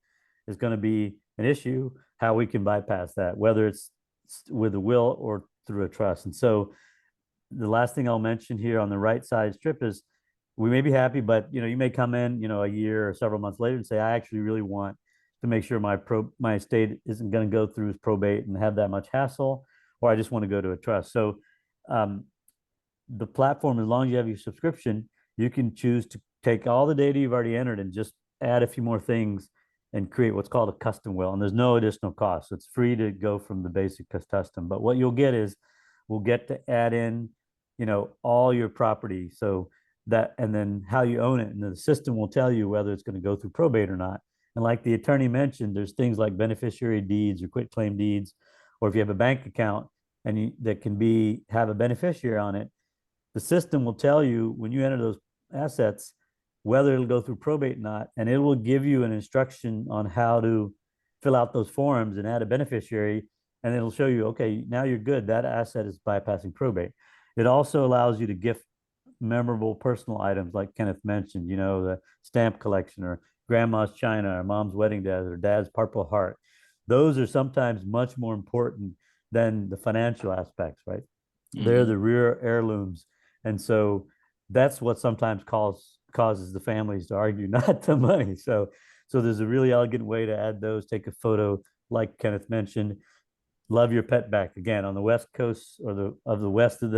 is going to be an issue, how we can bypass that, whether it's with a will or through a trust. And so the last thing I'll mention here on the right side strip is we may be happy, but you may come in, a year or several months later and say, I actually really want to make sure my estate isn't going to go through probate and have that much hassle, or I just want to go to a trust. So the platform, as long as you have your subscription, you can choose to take all the data you've already entered and just add a few more things and create what's called a custom will. And there's no additional cost. So it's free to go from the basic to custom. But what you'll get is we'll get to add in, all your property. So that, and then how you own it. And the system will tell you whether it's going to go through probate or not. And like the attorney mentioned, there's things like beneficiary deeds or quitclaim deeds, or if you have a bank account and that can have a beneficiary on it, the system will tell you when you enter those assets whether it'll go through probate or not, and it will give you an instruction on how to fill out those forms and add a beneficiary, and it'll show you, okay, now you're good. That asset is bypassing probate. It also allows you to gift memorable personal items like Kenneth mentioned, the stamp collection or grandma's china or mom's wedding dress or dad's purple heart. Those are sometimes much more important than the financial aspects, right? They're the rare heirlooms. And so that's what sometimes causes the families to argue, not the money. So there's a really elegant way to add those. Take a photo, like Kenneth mentioned. Love your pet back. Again, on the West Coast or the west of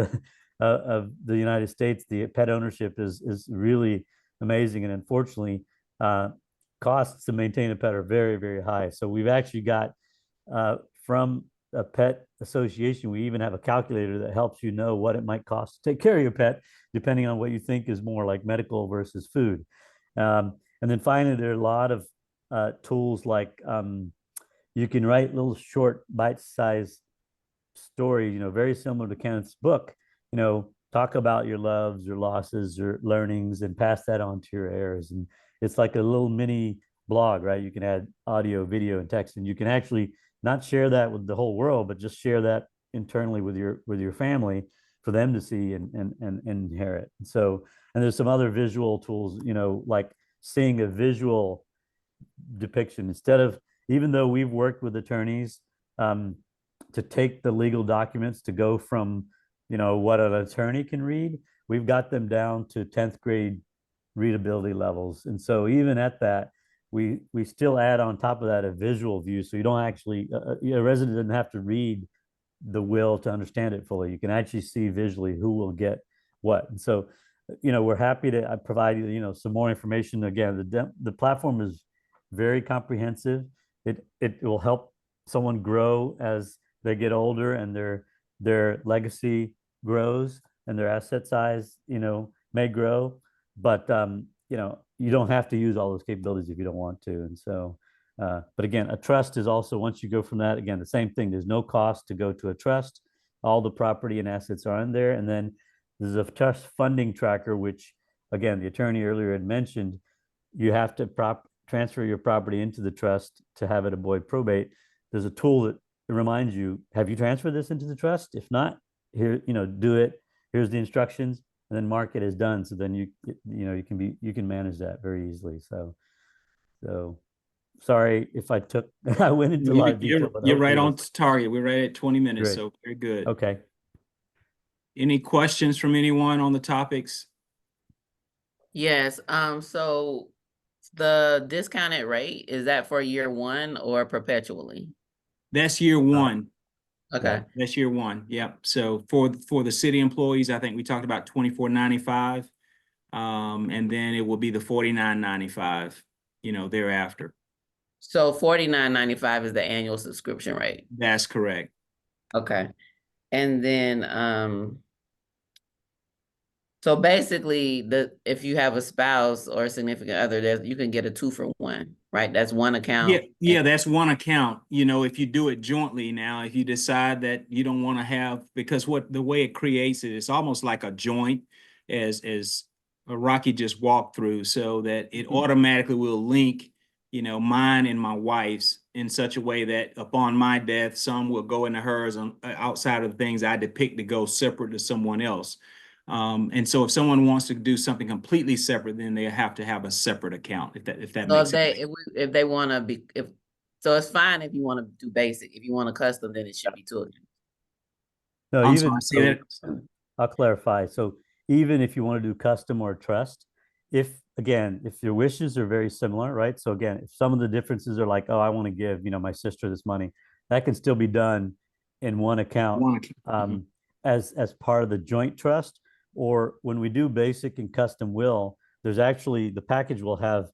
the United States, the pet ownership is really amazing, and unfortunately, costs to maintain a pet are very, very high. So we've actually got from a pet association, we even have a calculator that helps you know what it might cost to take care of your pet, depending on what you think is more like medical versus food. And then finally, there are a lot of tools like you can write little short bite-sized stories, very similar to Kenneth's book, talk about your loves, your losses, your learnings, and pass that on to your heirs. And it's like a little mini blog, right? You can add audio, video, and text, and you can actually not share that with the whole world, but just share that internally with your family for them to see and inherit. So, and there's some other visual tools, like seeing a visual depiction instead of, even though we've worked with attorneys to take the legal documents to go from, what an attorney can read, we've got them down to 10th grade readability levels. And so even at that, we still add on top of that a visual view. So you don't actually, a resident doesn't have to read the will to understand it fully. You can actually see visually who will get what. And so we're happy to provide you, some more information. Again, the platform is very comprehensive. It will help someone grow as they get older and their legacy grows and their asset size, may grow. But you don't have to use all those capabilities if you don't want to. And so, but again, a trust is also, once you go from that, again, the same thing. There's no cost to go to a trust. All the property and assets are in there. And then there's a trust funding tracker, which again, the attorney earlier had mentioned, you have to transfer your property into the trust to have it avoid probate. There's a tool that reminds you, have you transferred this into the trust? If not, here, do it. Here's the instructions, and then mark it as done. So then you can manage that very easily. So sorry if I went into a lot of detail, but You're right on that's target. We're right at 20 minutes, great. so very good. Okay. Any questions from anyone on the topics? Yes, so the discounted rate, is that for year one or perpetually? That's year one. Okay, That's year one. Yep. So for the city employees, I think we talked about $24.95. And then it will be the $49.95, thereafter. so $49.95 is the annual subscription rate. That's correct. Okay, and then so basically, if you have a spouse or a significant other, you can get a 2-for-1, right? That's one account. Yeah, that's one account. If you do it jointly now, if you decide that you don't want to have, because the way it creates it, it's almost like a joint, as Rocky just walked through, so that it automatically will link, mine and my wife's in such a way that upon my death, some will go into hers outside of the things I depict to go separate to someone else. And so if someone wants to do something completely separate, then they have to have a separate account, if that So makes sense. if they want to be, so it's fine if you want to do basic. If you want to custom, then it should be 2 accounts. No, I'm even sorry, so, I'll clarify. So even if you want to do custom or trust, if your wishes are very similar, right? So again, if some of the differences are like, oh, I want to give, my sister this money, that can still be done in one account, as part of the joint trust. Or when we do basic and custom will, there's actually, the package will have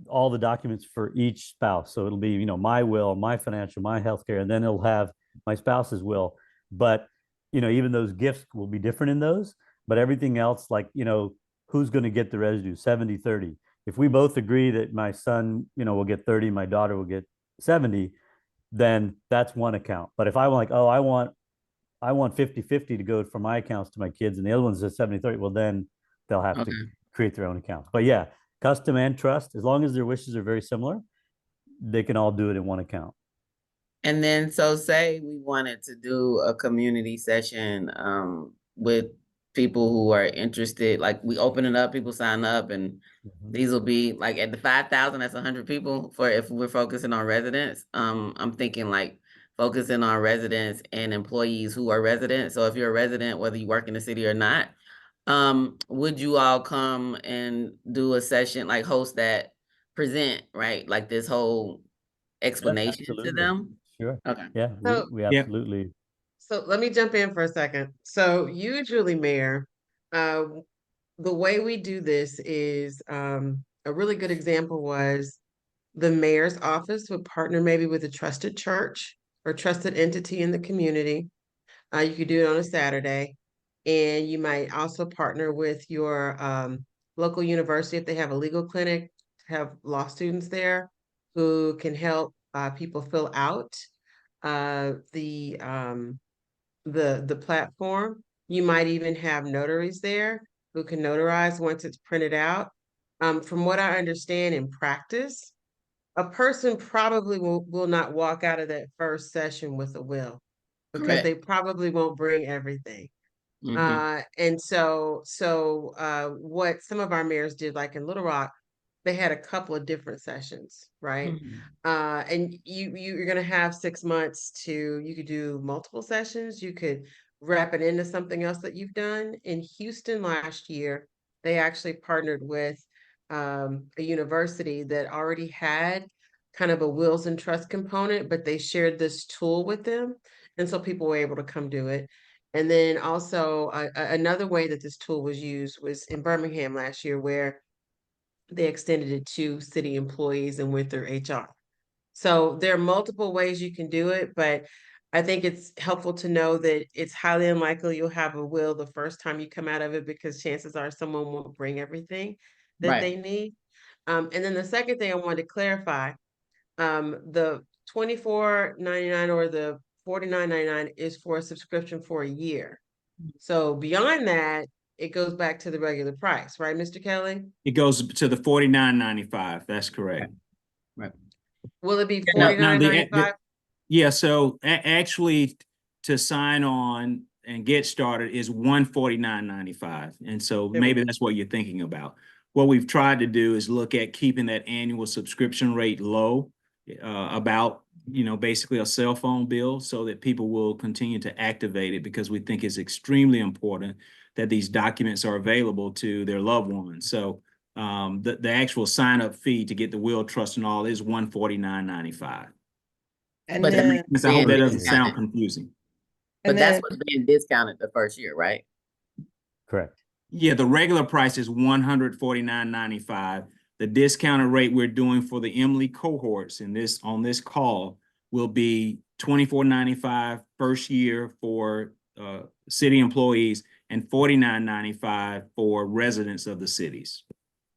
all the documents for each spouse. So it'll be, my will, my financial, my healthcare, and then it'll have my spouse's will. But, even those gifts will be different in those, but everything else, like, who's going to get the residue, 70-30. If we both agree that my son, will get 30, my daughter will get 70, then that's one account. But if I want, like, oh, I want 50-50 to go from my accounts to my kids, and the other one's at 70-30, well, then they'll have to create their own accounts. But yeah, custom and trust, as long as their wishes are very similar, they can all do it in one account. And then, so say we wanted to do a community session with people who are interested, like we open it up, people sign up, and these will be like at the 5,000, that's 100 people for if we're focusing on residents. I'm thinking like focusing on residents and employees who are residents. So if you're a resident, whether you work in the city or not, would you all come and do a session, like host that, present, right? Like this whole explanation to them? Sure. Okay. Yeah, So- we absolutely. So let me jump in for a second. So usually, Mayor, the way we do this is a really good example was the mayor's office would partner maybe with a trusted church or trusted entity in the community. You could do it on a Saturday. And you might also partner with your local university if they have a legal clinic, have law students there who can help people fill out the platform. You might even have notaries there who can notarize once it's printed out. From what I understand in practice, a person probably will not walk out of that first session with a will because Correct. they probably won't bring everything. Mhm. And so what some of our mayors did, like in Little Rock, they had a couple of different sessions, right? Mhm. And you're gonna have 6 months you could do multiple sessions, you could wrap it into something else that you've done. In Houston last year, they actually partnered with a university that already had kind of a wills and trust component, but they shared this tool with them. And so people were able to come do it. And then also another way that this tool was used was in Birmingham last year, where they extended it to city employees and went through HR. So there are multiple ways you can do it, but I think it's helpful to know that it's highly unlikely you'll have a will the first time you come out of it, because chances are someone won't bring everything that Right. they need. And then the second thing I wanted to clarify, the $24.99 or the $49.99 is for a subscription for a year. So beyond that, it goes back to the regular price, right, Mr. Kelly? It goes to the $49.95. That's correct. Right. Will it be Now, $49.95? Yeah, so actually to sign on and get started is $149.95. And so maybe that's what you're thinking about. What we've tried to do is look at keeping that annual subscription rate low, about, basically a cell phone bill, so that people will continue to activate it, because we think it's extremely important that these documents are available to their loved ones. So the actual sign up fee to get the will, trust, and all is $149.95. And But then, that's I hope that being doesn't sound discounted. confusing. But and that's then, what's being discounted the first year, right? Correct. Yeah, the regular price is $149.95. The discounted rate we're doing for the EMLI cohorts on this call will be $24.95 first year for city employees and $49.95 for residents of the cities.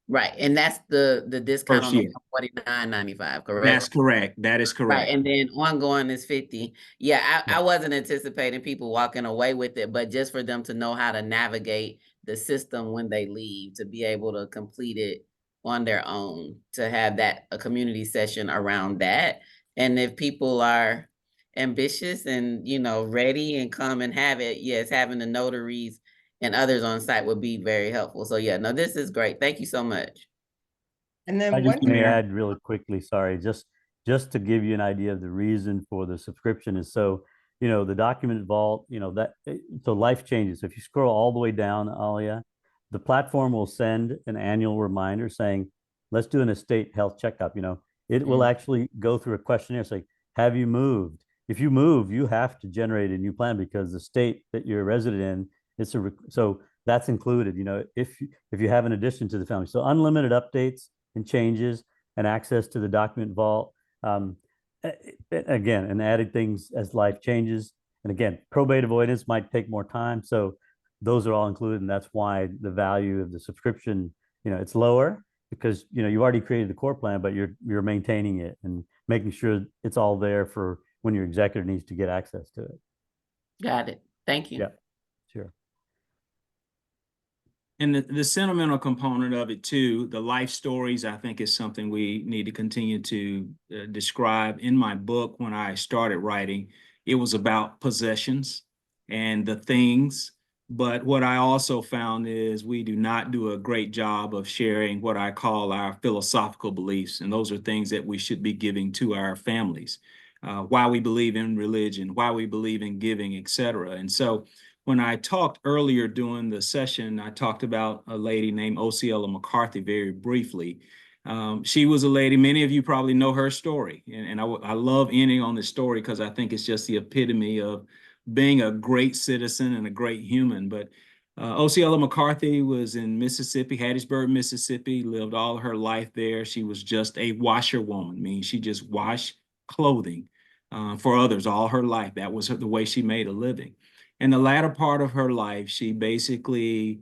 Right. And that's the discount First on the year. $49.95, correct? That's correct. That is Right. correct. And then ongoing is 50. Yeah, I Yeah. wasn't anticipating people walking away with it, but just for them to know how to navigate the system when they leave, to be able to complete it on their own, to have a community session around that. And if people are ambitious and, ready and come and have it, yes, having the notaries and others on site would be very helpful. So yeah, no, this is great. Thank you so much. and I then just one, may Mayor. add really quickly, sorry, just to give you an idea of the reason for the subscription is so, the document vault, so life changes. If you scroll all the way down, Alia, the platform will send an annual reminder saying, let's do an estate health checkup. It will actually go through a questionnaire saying, have you moved? If you move, you have to generate a new plan, because the state that you're a resident in, so that's included, if you have an addition to the family. So unlimited updates and changes and access to the document vault. Again, and added things as life changes. And again, probate avoidance might take more time. So those are all included. And that's why the value of the subscription, it's lower, because, you already created the core plan, but you're maintaining it and making sure it's all there for when your executor needs to get access to it. Got it. Thank you. Yeah, sure. And the sentimental component of it too, the life stories, I think, is something we need to continue to describe. In my book, when I started writing, it was about possessions and the things. But what I also found is we do not do a great job of sharing what I call our philosophical beliefs. And those are things that we should be giving to our families, why we believe in religion, why we believe in giving, et cetera. And so when I talked earlier during the session, I talked about a lady named Osceola McCarthy very briefly. She was a lady, many of you probably know her story. And I love ending on this story because I think it's just the epitome of being a great citizen and a great human. But Osceola McCarthy was in Mississippi, Hattiesburg, Mississippi, lived all her life there. She was just a washerwoman, meaning she just washed clothing for others all her life. That was the way she made a living. In the latter part of her life, she basically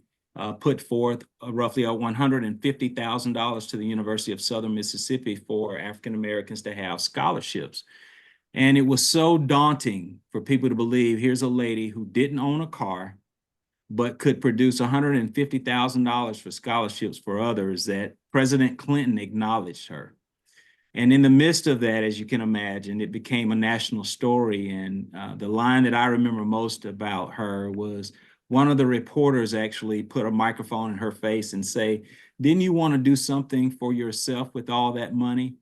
put forth roughly $150,000 to the University of Southern Mississippi for African Americans to have scholarships. And it was so daunting for people to believe, here's a lady who didn't own a car, but could produce $150,000 for scholarships for others, that President Clinton acknowledged her. And in the midst of that, as you can imagine, it became a national story. And the line that I remember most about her was one of the reporters actually put a microphone in her face and say, didn't you want to do something for yourself with all that money?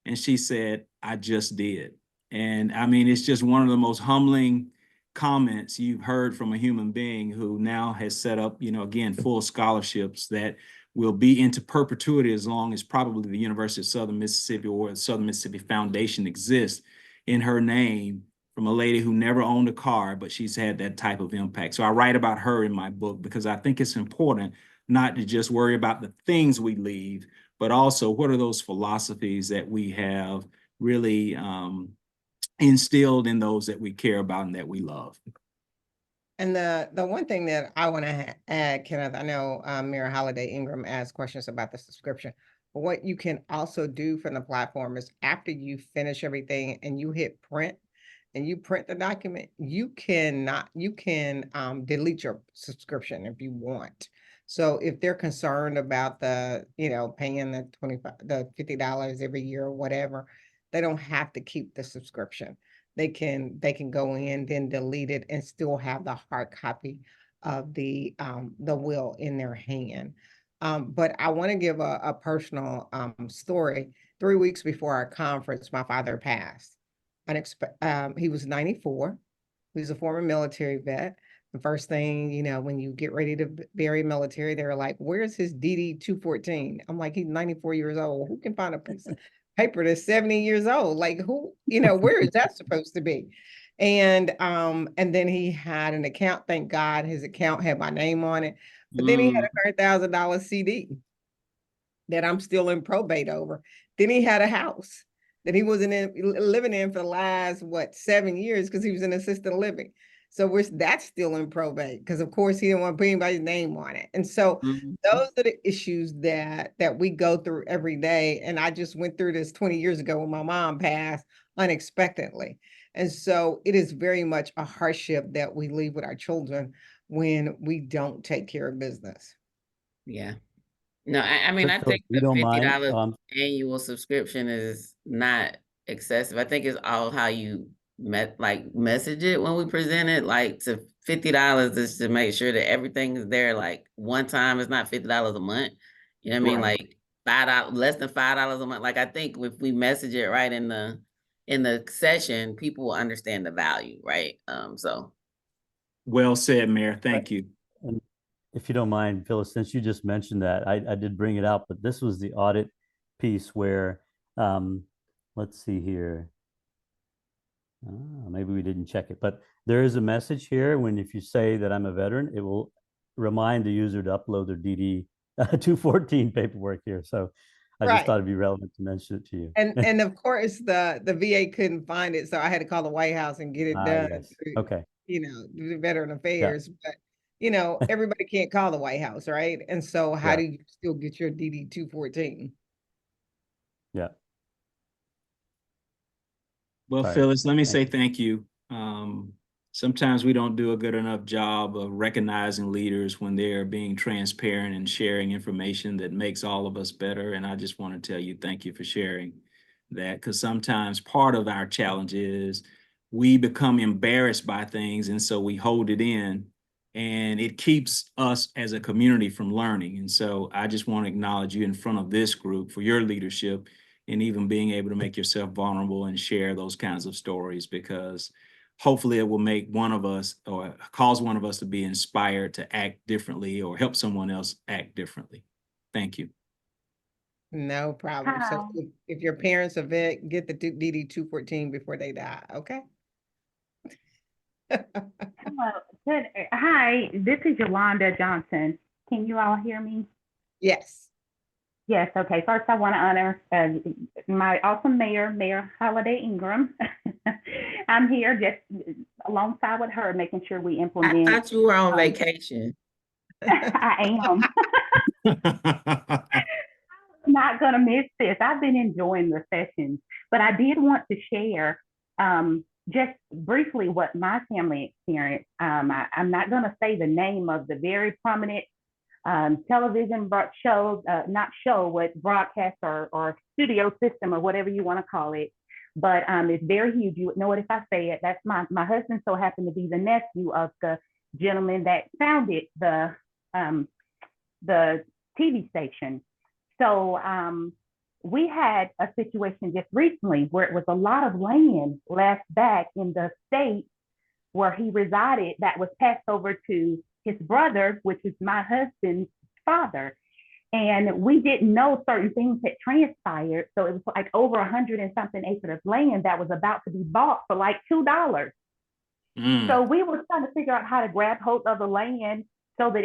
And she said, I just did. And I mean, it's just one of the most humbling comments you've heard from a human being who now has set up, again, full scholarships that will be into perpetuity as long as probably the University of Southern Mississippi or the Southern Mississippi Foundation exists in her name from a lady who never owned a car, but she's had that type of impact. So I write about her in my book because I think it's important not to just worry about the things we leave, but also what are those philosophies that we have really instilled in those that we care about and that we love. And the one thing that I want to add, Kenneth, I know Mayor Holiday Ingram asked questions about the subscription, but what you can also do from the platform is after you finish everything and you hit print and you print the document, you can delete your subscription if you want. So if they're concerned about the, paying the $50 every year or whatever, they don't have to keep the subscription. They can go in, then delete it, and still have the hard copy of the will in their hand. But I want to give a personal story. 3 weeks before our conference, my father passed. He was 94. He was a former military vet. The first thing, when you get ready to bury military, they're like, "Where's his DD 214?" I'm like, "He's 94 years old. Who can find a piece of paper that's 70 years old? Like, who, where is that supposed to be?" And then he had an account. Thank God his account had my name on it. But then he had a $100,000 CD that I'm still in probate over. Then he had a house that he wasn't living in for the last 7 years because he was in assisted living. So that's still in probate because of course he didn't want to put anybody's name on it. And so those are the issues that we go through every day. And I just went through this 20 years ago when my mom passed unexpectedly. And so it is very much a hardship that we leave with our children when we don't take care of business. Yeah. No, I mean, I So think if you the don't mind, $50 annual subscription is not excessive. I think it's all how you message it when we present it. Like to $50 is to make sure that everything is there. Like one time, it's not $50 a month. You know what I mean? Right. Like $5, less than $5 a month. Like I think if we message it right in the session, people will understand the value, right? So Well said, Mayor. Thank you. and if you don't mind, Phyllis, since you just mentioned that, I did bring it up, but this was the audit piece where, let's see here. Maybe we didn't check it, but there is a message here when if you say that I'm a veteran, it will remind the user to upload their DD 214 paperwork here. So I just thought it'd be relevant to mention it to you. And of course the VA couldn't find it, so I had to call the White House and get it done. Yes. Through, Okay. the Veteran Affairs, but everybody can't call the White House, right? And so how Yeah. do you still get your DD 214? Yeah. Well, Sorry. Phyllis, let me say you. thank you. Sometimes we don't do a good enough job of recognizing leaders when they're being transparent and sharing information that makes all of us better. And I just want to tell you, thank you for sharing that, because sometimes part of our challenge is we become embarrassed by things, and so we hold it in, and it keeps us as a community from learning. And so I just want to acknowledge you in front of this group for your leadership and even being able to make yourself vulnerable and share those kinds of stories, because hopefully it will make one of us or cause one of us to be inspired to act differently or help someone else act differently. Thank you. No problem. Hi. So if your parents are vet, get the DD 214 before they die, okay? Hello. Good. Hi, this is Yolanda Johnson. Can you all hear me? Yes. Yes. Okay. First, I want to honor my awesome mayor, Mayor Holiday Ingram. I'm here just alongside with her, making sure we I implement. thought you were on vacation. I am. Not gonna miss this. I've been enjoying the sessions, but I did want to share just briefly what my family experienced. I'm not gonna say the name of the very prominent television show, not show, what broadcast or studio system or whatever you want to call it, but it's very huge. You would know it if I say it. That's my husband so happened to be the nephew of the gentleman that founded the TV station. So we had a situation just recently where it was a lot of land left back in the state where he resided that was passed over to his brother, which is my husband's father. And we didn't know certain things had transpired. So it was like over 100 and something acres of land that was about to be bought for like $2. So we were trying to figure out how to grab hold of the land so that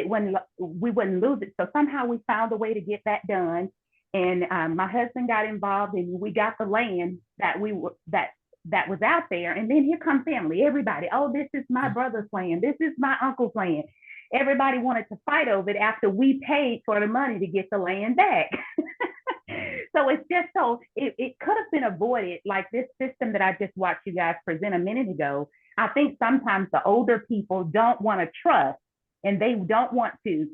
we wouldn't lose it. So somehow we found a way to get that done. And my husband got involved, and we got the land that was out there. And then here comes family, everybody. Oh, this is my brother's land. This is my uncle's land. Everybody wanted to fight over it after we paid for the money to get the land back. So it's just it could have been avoided, like this system that I just watched you guys present a minute ago. I think sometimes the older people don't want to trust, and they don't want to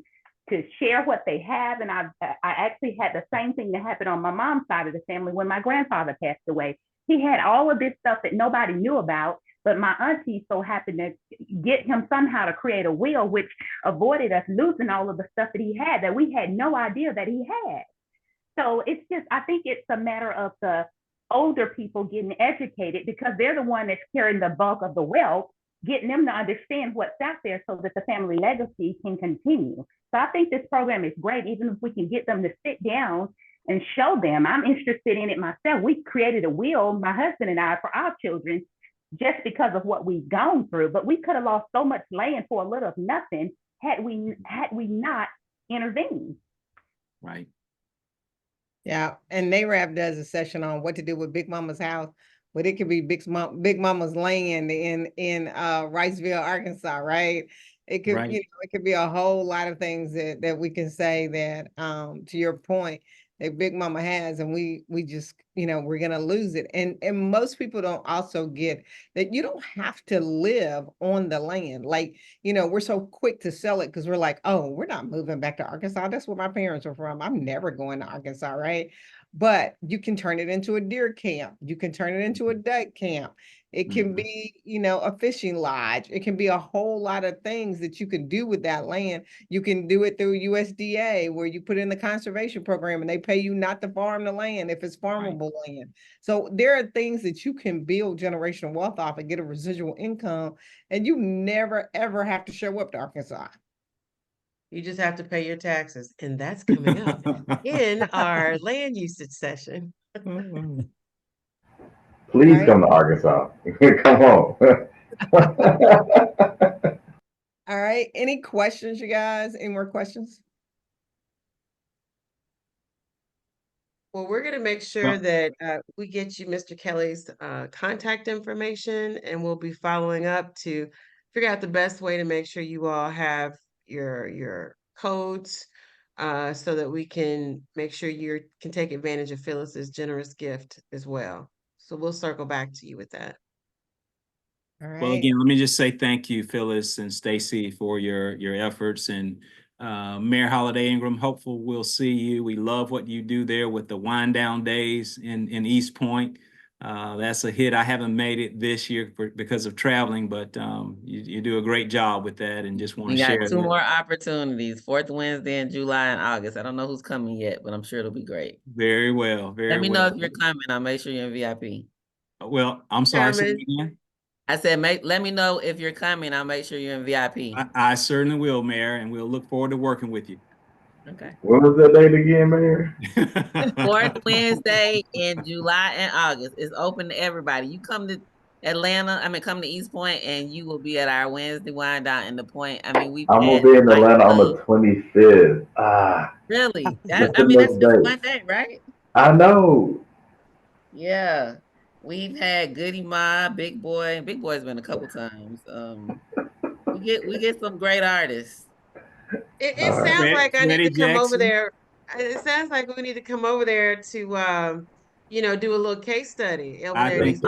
share what they have. And I actually had the same thing that happened on my mom's side of the family when my grandfather passed away. He had all of this stuff that nobody knew about, but my auntie so happened to get him somehow to create a will, which avoided us losing all of the stuff that he had that we had no idea that he had. So it's just, I think it's a matter of the older people getting educated, because they're the one that's carrying the bulk of the wealth, getting them to understand what's out there so that the family legacy can continue. So I think this program is great, even if we can get them to sit down and show them. I'm interested in it myself. We created a will, my husband and I, for our children, just because of what we've gone through. But we could have lost so much land for a little of nothing had we not intervened. Right. Yeah, and NARAB does a session on what to do with Big Mama's house, but it could be Big Mama's land in Riceville, Arkansas, right? It could, Right. it could be a whole lot of things that we can say that, to your point, that Big Mama has, and we just, we're gonna lose it. And most people don't also get that you don't have to live on the land. Like, we're so quick to sell it because we're like, oh, we're not moving back to Arkansas. That's where my parents are from. I'm never going to Arkansas, right? But you can turn it into a deer camp. You can turn it into a duck camp. It can be, a fishing lodge. It can be a whole lot of things that you can do with that land. You can do it through USDA, where you put in the conservation program and they pay you not to farm the land if it's farmable land. So there are things that you can build generational wealth off and get a residual income, and you never, ever have to show up to Arkansas. You just have to pay your taxes. And that's coming up in our land usage session. Please come to Arkansas. Come on. All right. Any questions, you guys? Any more questions? Well, we're going to make sure that we get you Mr. Kelly's contact information, and we'll be following up to figure out the best way to make sure you all have your codes, so that we can make sure you can take advantage of Phyllis's generous gift as well. So we'll circle back to you with that. All right. Well, again, let me just say thank you, Phyllis and Stacy, for your efforts. And Mayor Holiday Ingram, hopeful we'll see you. We love what you do there with the wind down days in East Point. That's a hit. I haven't made it this year because of traveling, but you do a great job with that, and just want to share. We got 2 more opportunities, 4th Wednesday in July and August. I don't know who's coming yet, but I'm sure it'll be great. Very well. Let me know if you're coming. I'll make sure you're in VIP. Well, I'm sorry. Say it again. I said, let me know if you're coming. I'll make sure you're in VIP. I certainly will, Mayor, and we'll look forward to working with you. Okay. When was that date again, Mayor? 4th Wednesday in July and August. It's open to everybody. You come to come to East Point, and you will be at our Wednesday wind down in the Point. I mean, I'm gonna be in Atlanta on the 25th. Really? That's just one day, right? I know. Yeah. We've had Goody Ma, Big Boy. Big Boy's been a couple times. We get some great artists. It sounds like I need to come over there. It sounds like we need to come over there to do a little case study. I think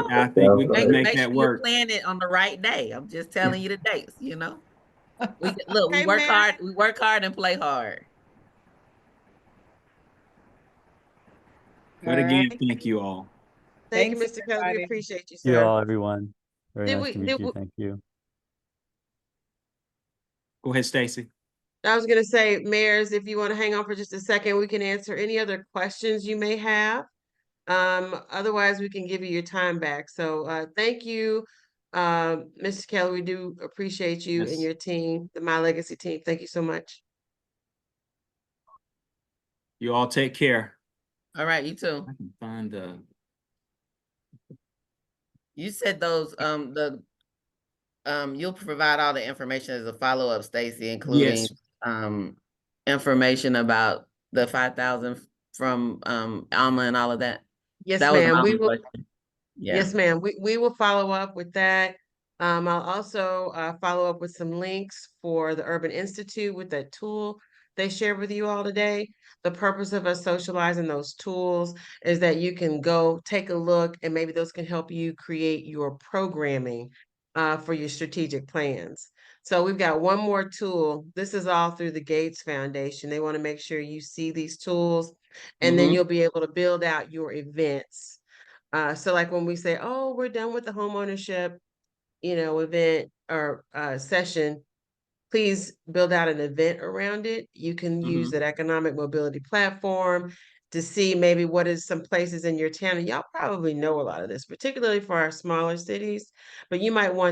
we can make that work. You plan it on the right day. I'm just telling you the dates. We work hard. We work hard and play hard. But again, thank you all. Thank you, Mr. Kelly. We appreciate you, sir. Thank you all, everyone. Very nice to meet you. Thank you. Go ahead, Stacy. I was going to say, mayors, if you want to hang on for just a second, we can answer any other questions you may have. Otherwise, we can give you your time back. So thank you, Mr. Kelly. We do appreciate you and your team, the My Legacy team. Thank you so much. You all take care. All right, you too. I can find the. You said those, you'll provide all the information as a follow-up, Stacy, including, Yes. information about the 5,000 from, Alma and all of that. Yes, That was my ma'am. We only will. question. Yeah. Yes, ma'am. We will follow up with that. I'll also follow up with some links for the Urban Institute with that tool they shared with you all today. The purpose of us socializing those tools is that you can go take a look and maybe those can help you create your programming for your strategic plans. So we've got one more tool. This is all through the Gates Foundation. They want to make sure you see these tools and then Mhm. you'll be able to build out your events. So like when we say, oh, we're done with the homeownership, event or session, please build out an event around it. You can use Mhm. that economic mobility platform to see maybe what is some places in your town. And y'all probably know a lot of this, particularly for our smaller cities, but you might want